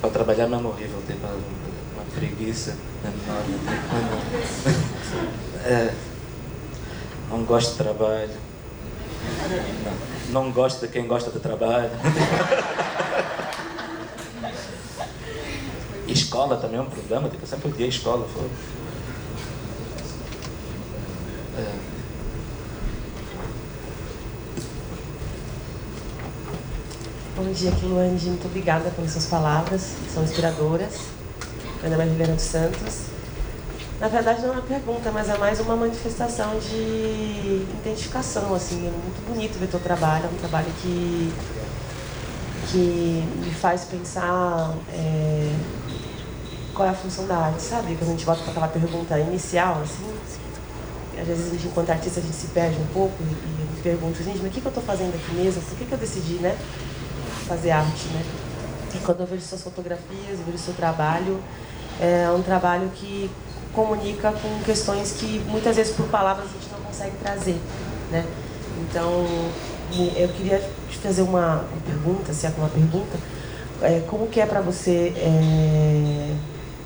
Para trabalhar mesmo horrível, tem uma preguiça enorme. Não gosto de trabalho. Não gosto de quem gosta de trabalho. E escola também é um problema, tipo, eu sempre odiei escola. Bom dia, Quiluane, muito obrigada pelas suas palavras, são inspiradoras. Meu nome é Juliana dos Santos. Na verdade não é uma pergunta, mas é mais uma manifestação de identificação, assim. É muito bonito ver teu trabalho, é um trabalho que me faz pensar qual é a função da arte, sabe? Quando a gente volta para aquela pergunta inicial, assim, às vezes a gente, enquanto artista, a gente se perde um pouco e me pergunta, gente, mas o que eu estou fazendo aqui mesmo? Por que eu decidi, né, fazer arte, né? E quando eu vejo suas fotografias, eu vejo seu trabalho, é um trabalho que comunica com questões que muitas vezes por palavras a gente não consegue trazer, né? Então, eu queria te fazer uma pergunta, se é uma pergunta, como que é para você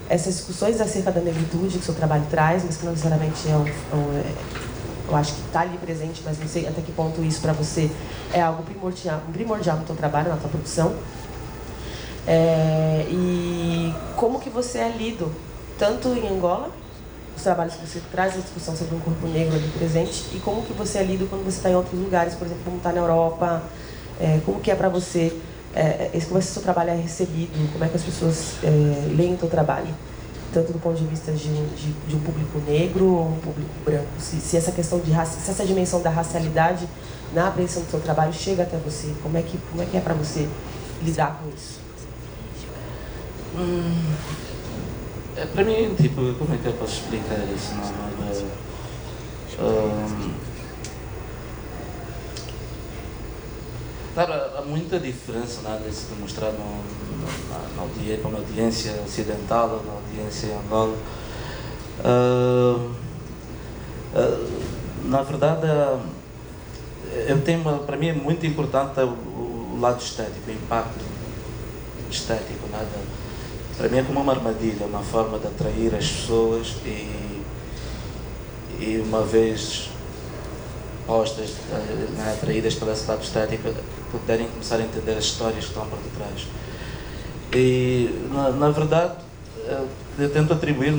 essas discussões acerca da negritude que o seu trabalho traz, mas que não necessariamente eu acho que está ali presente, mas não sei até que ponto isso para você é algo primordial no seu trabalho, na sua produção. E como que você é lido, tanto em Angola, os trabalhos que você traz a discussão sobre um corpo negro ali presente, e como que você é lido quando você está em outros lugares, por exemplo, como está na Europa, como que é para você, como é que o seu trabalho é recebido, como é que as pessoas leem o seu trabalho, tanto do ponto de vista de um público negro ou um público branco, se essa questão de se essa dimensão da racialidade na apreensão do seu trabalho chega até você, como é que é para você lidar com isso? Para mim, tipo, como é que eu posso explicar isso? Claro, há muita diferença, né, de se mostrar para uma audiência ocidental ou na audiência em Angola. Na verdade, para mim é muito importante o lado estético, o impacto estético. Né? Para mim é como uma armadilha, uma forma de atrair as pessoas e uma vez postas, né, atraídas pela esse lado estético, poderem começar a entender as histórias que estão por detrás. E, na verdade, eu tento atribuir,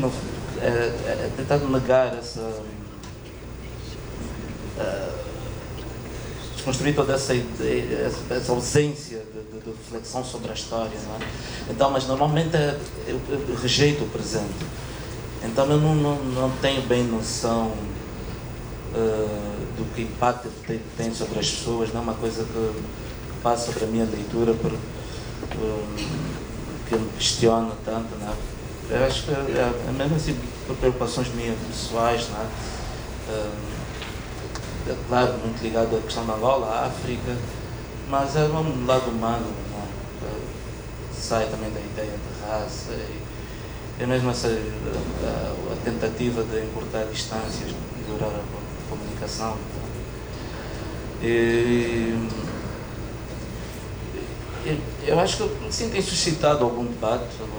tentar negar desconstruir toda essa ausência de reflexão sobre a história, não é? Então, mas normalmente eu rejeito o presente. Então eu não tenho bem noção do que impacto tem sobre as pessoas, não é uma coisa que passa sobre a minha leitura, que me questiona tanto, não é? Eu acho que é mesmo assim por preocupações minhas pessoais, não é? Claro, muito ligado à questão da Angola, à África, mas é um lado humano, não é? Sai também da ideia de raça e é mesmo essa a tentativa de encurtar distâncias, melhorar a comunicação. Eu acho que sim, tem suscitado algum debate sobre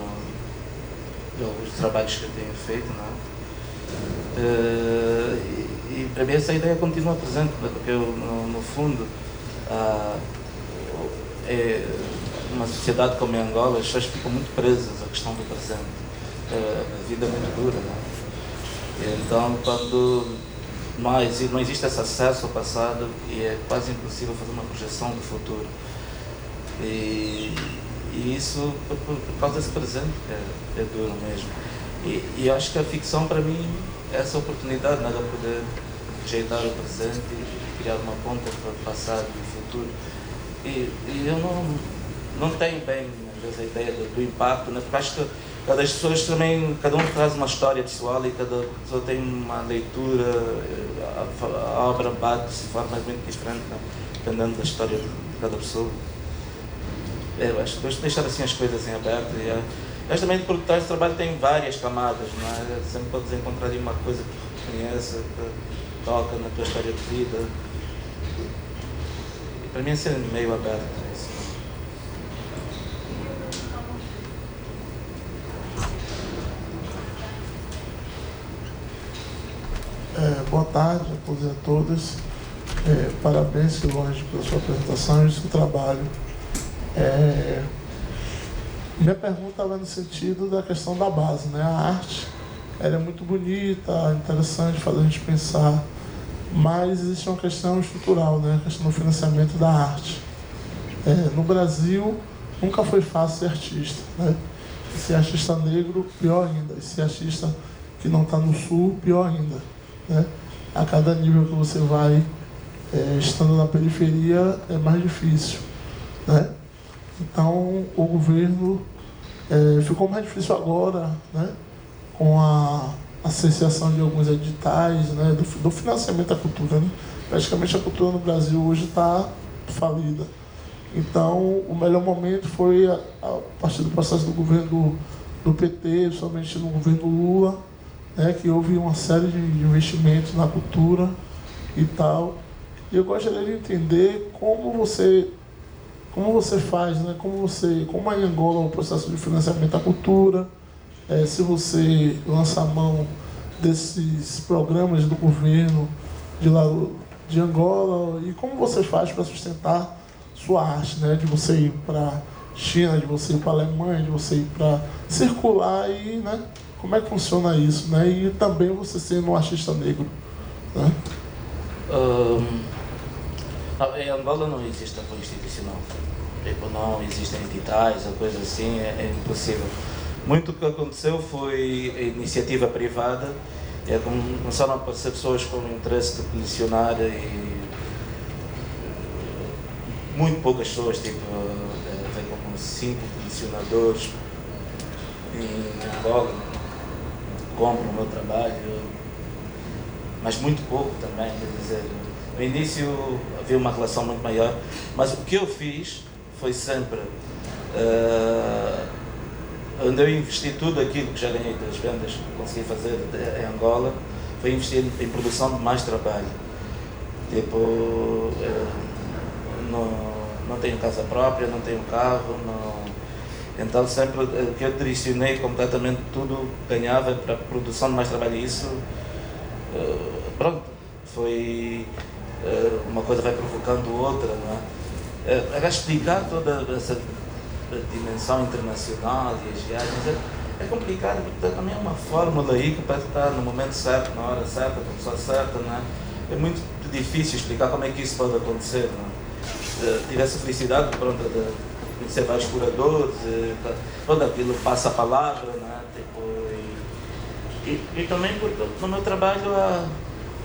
os trabalhos que eu tenho feito, não é? E para mim essa ideia continua presente, porque eu, no fundo, uma sociedade como a Angola, as pessoas ficam muito presas à questão do presente. A vida é muito dura, não é? Então, quando não existe esse acesso ao passado, e é quase impossível fazer uma projeção do futuro. E isso por causa desse presente, que é duro mesmo. E eu acho que a ficção, para mim, essa oportunidade, né, de poder rejeitar o presente e criar uma ponta para o passado e o futuro. E eu não tenho bem, às vezes, a ideia do impacto, né, porque acho que cada pessoas também, cada um traz uma história pessoal e cada pessoa tem uma leitura, a obra bate-se de forma muito diferente, né, dependendo da história de cada pessoa. Eu acho que depois de deixar assim as coisas em aberto, mas também por trás do trabalho tem várias camadas, não é? Sempre podes encontrar ali uma coisa que tu conheces, que toca na tua história de vida. E para mim é ser meio aberto. É isso. Boa tarde a todos e a todas. Parabéns, Silonge, pela sua apresentação e seu trabalho. Minha pergunta vai no sentido da questão da base, né? A arte, ela é muito bonita, interessante, faz a gente pensar, mas existe uma questão estrutural, né? A questão do financiamento da arte. No Brasil, nunca foi fácil ser artista, né? E ser artista negro, pior ainda. E ser artista que não está no Sul, pior ainda, né? A cada nível que você vai, estando na periferia, é mais difícil, né? Então, o governo ficou mais difícil agora, né, com a associação de alguns editais, né, do financiamento da cultura. Né? Praticamente a cultura no Brasil hoje está falida. Então, o melhor momento foi a partir do processo do governo do PT, somente no governo Lula, né, que houve uma série de investimentos na cultura e tal. E eu gostaria de entender como você faz, né? Como é em Angola o processo de financiamento da cultura, se você lança a mão desses programas do governo de Angola, e como você faz para sustentar sua arte, né? De você ir para a China, de você ir para a Alemanha, de você ir para circular, e, né? Como é que funciona isso, né? E também você sendo um artista negro, né? Em Angola não existe apoio institucional. Tipo, não existem editais ou coisas assim, é impossível. Muito o que aconteceu foi a iniciativa privada, começaram a aparecer pessoas com interesse de colecionar e muito poucas pessoas, tipo, vem como 5 colecionadores em Angola, compram o meu trabalho, mas muito pouco também, quer dizer. No início havia uma relação muito maior, mas o que eu fiz foi sempre, onde eu investi tudo aquilo que já ganhei das vendas que consegui fazer em Angola, foi investir em produção de mais trabalho. Tipo, não tenho casa própria, não tenho carro, então sempre o que eu direcionei completamente tudo ganhava para a produção de mais trabalho, e isso, pronto, foi... uma coisa vai provocando outra, não é? Para explicar toda essa dimensão internacional e as viagens é complicado, porque também é uma fórmula aí que parece estar no momento certo, na hora certa, com a pessoa certa, não é? É muito difícil explicar como é que isso pode acontecer, não é? Tive essa felicidade, pronto, de conhecer vários curadores, todo aquilo passa a palavra, não é? Tipo, e também porque no meu trabalho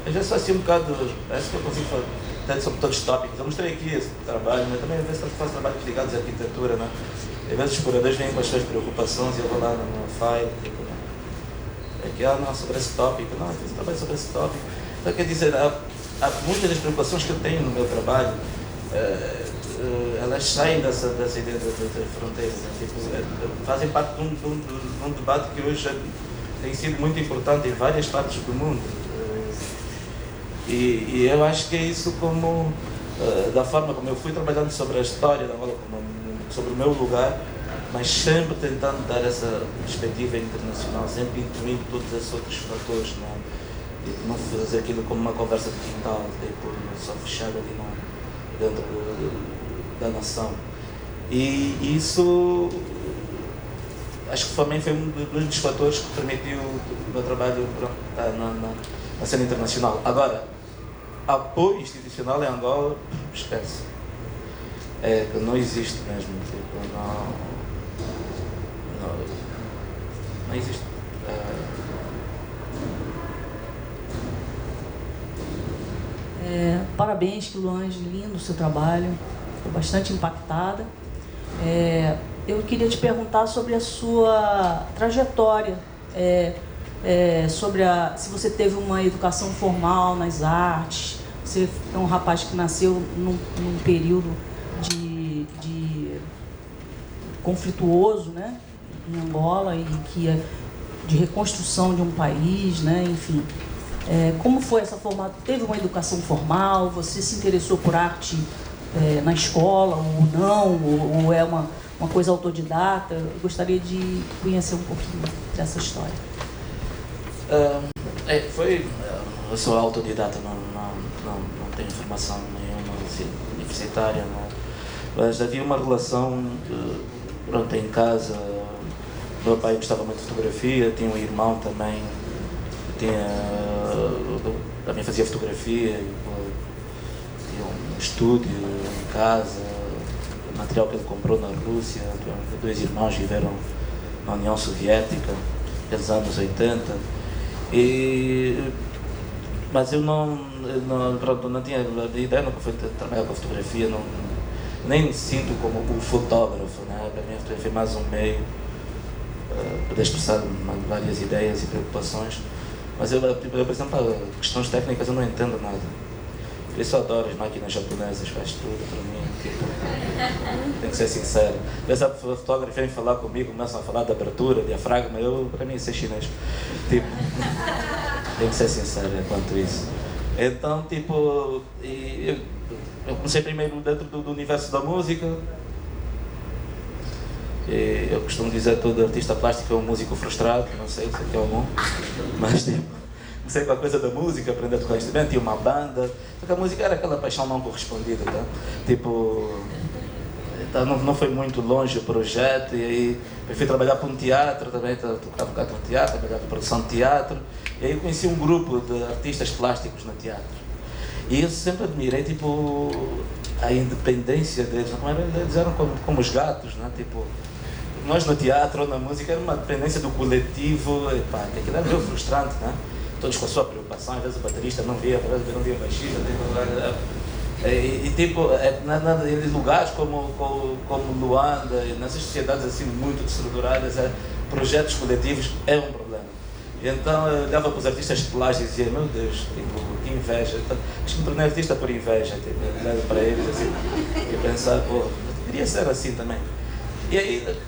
eu já sou assim um bocado, parece que eu consigo falar sobre todos os tópicos. Eu mostrei aqui esse trabalho, mas também às vezes faço trabalhos ligados à arquitetura, né? Às vezes os curadores vêm com as suas preocupações e eu vou lá no file, tipo, aqui, não, sobre esse tópico, não, eu fiz um trabalho sobre esse tópico. Então, quer dizer, há muitas das preocupações que eu tenho no meu trabalho, elas saem dessa ideia das fronteiras, né? Tipo, fazem parte de um debate que hoje tem sido muito importante em várias partes do mundo. E eu acho que é isso como, da forma como eu fui trabalhando sobre a história da Angola, sobre o meu lugar, mas sempre tentando dar essa perspectiva internacional, sempre incluindo todos esses outros fatores, não fazer aquilo como uma conversa de quintal, tipo, só fechado ali dentro da nação. E isso, acho que também foi um dos fatores que permitiu o meu trabalho estar na cena internacional. Agora, apoio institucional em Angola, esquece. Não existe mesmo. Tipo, não existe. parabéns, Quiloange, lindo o seu trabalho. Estou bastante impactada. Eu queria te perguntar sobre a sua trajetória, sobre se você teve uma educação formal nas artes. Você é um rapaz que nasceu num período de conflituoso, né, em Angola, e que de reconstrução de um país, né, enfim. Como foi essa formação? Teve uma educação formal? Você se interessou por arte na escola ou não? Ou é uma coisa autodidata? Eu gostaria de conhecer um pouquinho dessa história. Eu sou autodidata, não tenho formação nenhuma assim, universitária, não. Mas havia uma relação, pronto, em casa. Meu pai gostava muito de fotografia, tinha um irmão também, também fazia fotografia, tinha um estúdio em casa, o material que ele comprou na Rússia. Dois irmãos viveram na União Soviética, nos anos 80. Mas eu não tinha a ideia, nunca fui trabalhar com fotografia, nem me sinto como o fotógrafo, né? Para mim a fotografia é mais um meio para expressar várias ideias e preocupações. Mas eu, por exemplo, questões técnicas eu não entendo nada. Eu só adoro as máquinas japonesas, faz tudo para mim. Tenho que ser sincero. Às vezes a fotógrafa vem falar comigo, começam a falar de abertura, diafragma, para mim isso é chinês. Tenho que ser sincero quanto isso. Então, eu comecei primeiro dentro do universo da música. Eu costumo dizer que todo artista plástico é um músico frustrado, não sei se é algum, mas comecei com a coisa da música, aprender a tocar instrumento, tinha uma banda, porque a música era aquela paixão não correspondida, tá? Então não foi muito longe o projeto, e aí eu fui trabalhar para um teatro também, tocava um bocado no teatro, trabalhava para produção de teatro, e aí eu conheci um grupo de artistas plásticos no teatro. E eu sempre admirei, a independência deles, eles eram como os gatos, né? Nós no teatro ou na música era uma dependência do coletivo, que aquilo era meio frustrante, né? Todos com a sua preocupação, às vezes o baterista não via, às vezes não via baixista, em lugares como Luanda, nessas sociedades assim muito destruturadas, projetos coletivos é um problema. Então eu olhava para os artistas plásticos e dizia, meu Deus, que inveja. Então, acho que me tornei artista por inveja, olhando para eles assim, e pensar, eu queria ser assim também. E aí,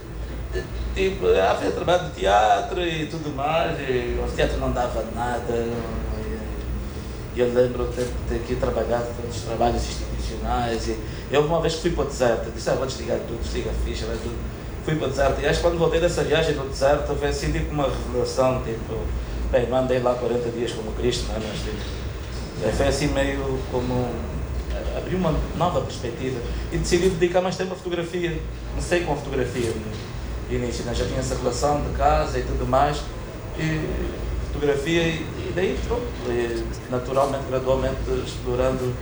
havia trabalho de teatro e tudo mais, e o teatro não dava nada. E eu lembro de ter aqui trabalhado com os trabalhos institucionais. E eu uma vez fui para o deserto, disse, vou desligar tudo, desliga a ficha, vai tudo. Fui para o deserto, e acho que quando voltei dessa viagem no deserto, foi assim uma revelação, bem, não andei lá 40 dias como Cristo, não é? Mas foi assim meio como abrir uma nova perspectiva e decidi dedicar mais tempo à fotografia. Comecei com a fotografia no início, né? Já tinha essa relação de casa e tudo mais, e fotografia, e daí pronto, naturalmente, gradualmente explorando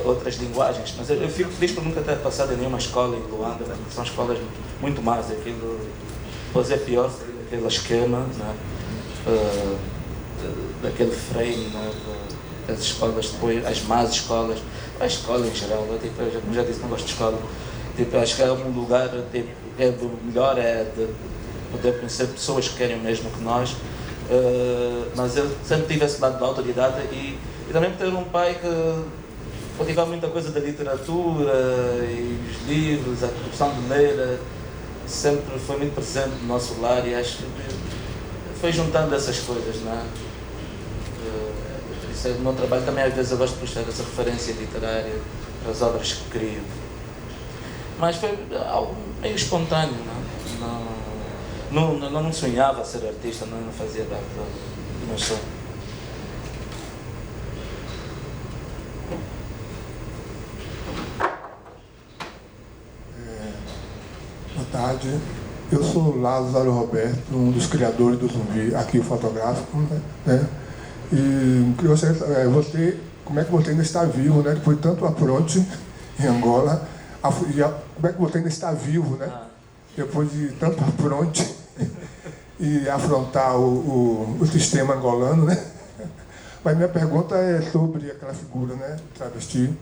outras linguagens. Mas eu fico feliz por nunca ter passado em nenhuma escola em Luanda, né? São escolas muito más, aquilo depois é pior, aquele esquema, né? Daquele frame, né? Das escolas, depois as más escolas, a escola em geral, como já disse, não gosto de escola. Acho que é um lugar, o melhor é de poder conhecer pessoas que querem o mesmo que nós, mas eu sempre tive esse lado da autodidata e também por ter um pai que cultivava muita coisa da literatura e os livros, a produção de ler, sempre foi muito presente no nosso lar, e acho que foi juntando essas coisas, não é? Isso é o meu trabalho também, às vezes eu gosto de puxar essa referência literária para as obras que crio. Mas foi algo meio espontâneo, não sonhava ser artista, não fazia nada, não sou. Boa tarde, eu sou Lázaro Roberto, um dos criadores do Zumbi, aqui o fotográfico, né? E queria saber como é que você ainda está vivo, né? Depois de tanto apronte em Angola, como é que você ainda está vivo, né? Depois de tanto apronte e afrontar o sistema angolano, né? Mas minha pergunta é sobre aquela figura, né, travesti,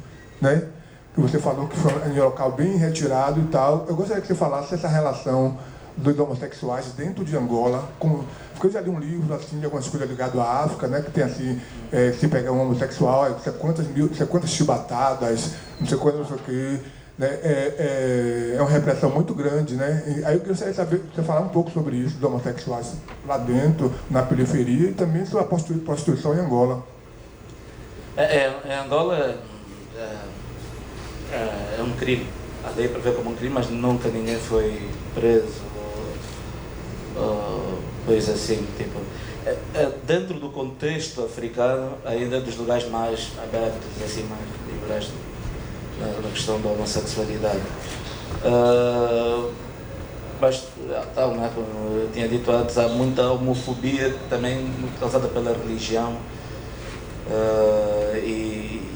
né, que você falou que foi em um local bem retirado e tal. Eu gostaria que você falasse essa relação dos homossexuais dentro de Angola, porque eu já li um livro assim, de algumas coisas ligadas à África, né, que tem assim, se pegar um homossexual, não sei quantas chibatadas, não sei quantas, não sei o quê, né, é uma repressão muito grande, né. E aí eu gostaria de saber, você falar um pouco sobre isso, dos homossexuais lá dentro, na periferia, e também sobre a prostituição em Angola. Em Angola é um crime. A lei prevê como um crime, mas nunca ninguém foi preso ou coisa assim. Tipo, dentro do contexto africano, ainda é dos lugares mais abertos, assim, mais liberais na questão da homossexualidade. Mas, tal, né, como eu tinha dito antes, há muita homofobia também causada pela religião. E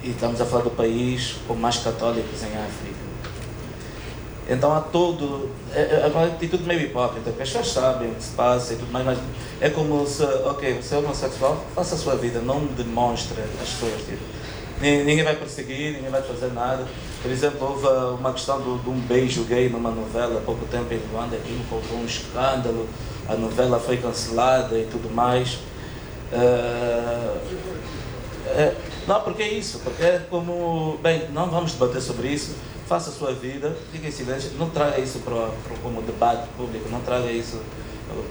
estamos a falar do país com mais católicos em África. Então há todo... É uma atitude meio hipócrita, porque as pessoas sabem o que se passa e tudo mais, mas é como se, ok, você é homossexual, faça a sua vida, não demonstre às pessoas. Tipo, ninguém vai perseguir, ninguém vai fazer nada. Por exemplo, houve uma questão de um beijo gay numa novela há pouco tempo em Luanda, aquilo causou um escândalo, a novela foi cancelada e tudo mais. Não, porque é isso, porque é como, bem, não vamos debater sobre isso, faça a sua vida, fique em silêncio, não traga isso como debate público, não traga isso,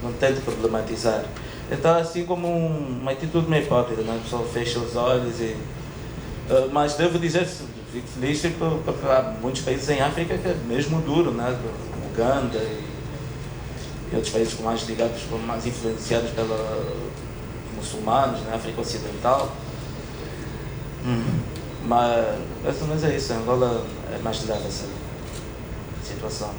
não tente problematizar. Então, assim como uma atitude meio hipócrita, né? A pessoa fecha os olhos mas devo dizer, fico feliz porque há muitos países em África que é mesmo duro, né? Uganda e outros países mais ligados, mais influenciados pelos muçulmanos, na África Ocidental. Mas é isso, Angola é mais grave essa situação.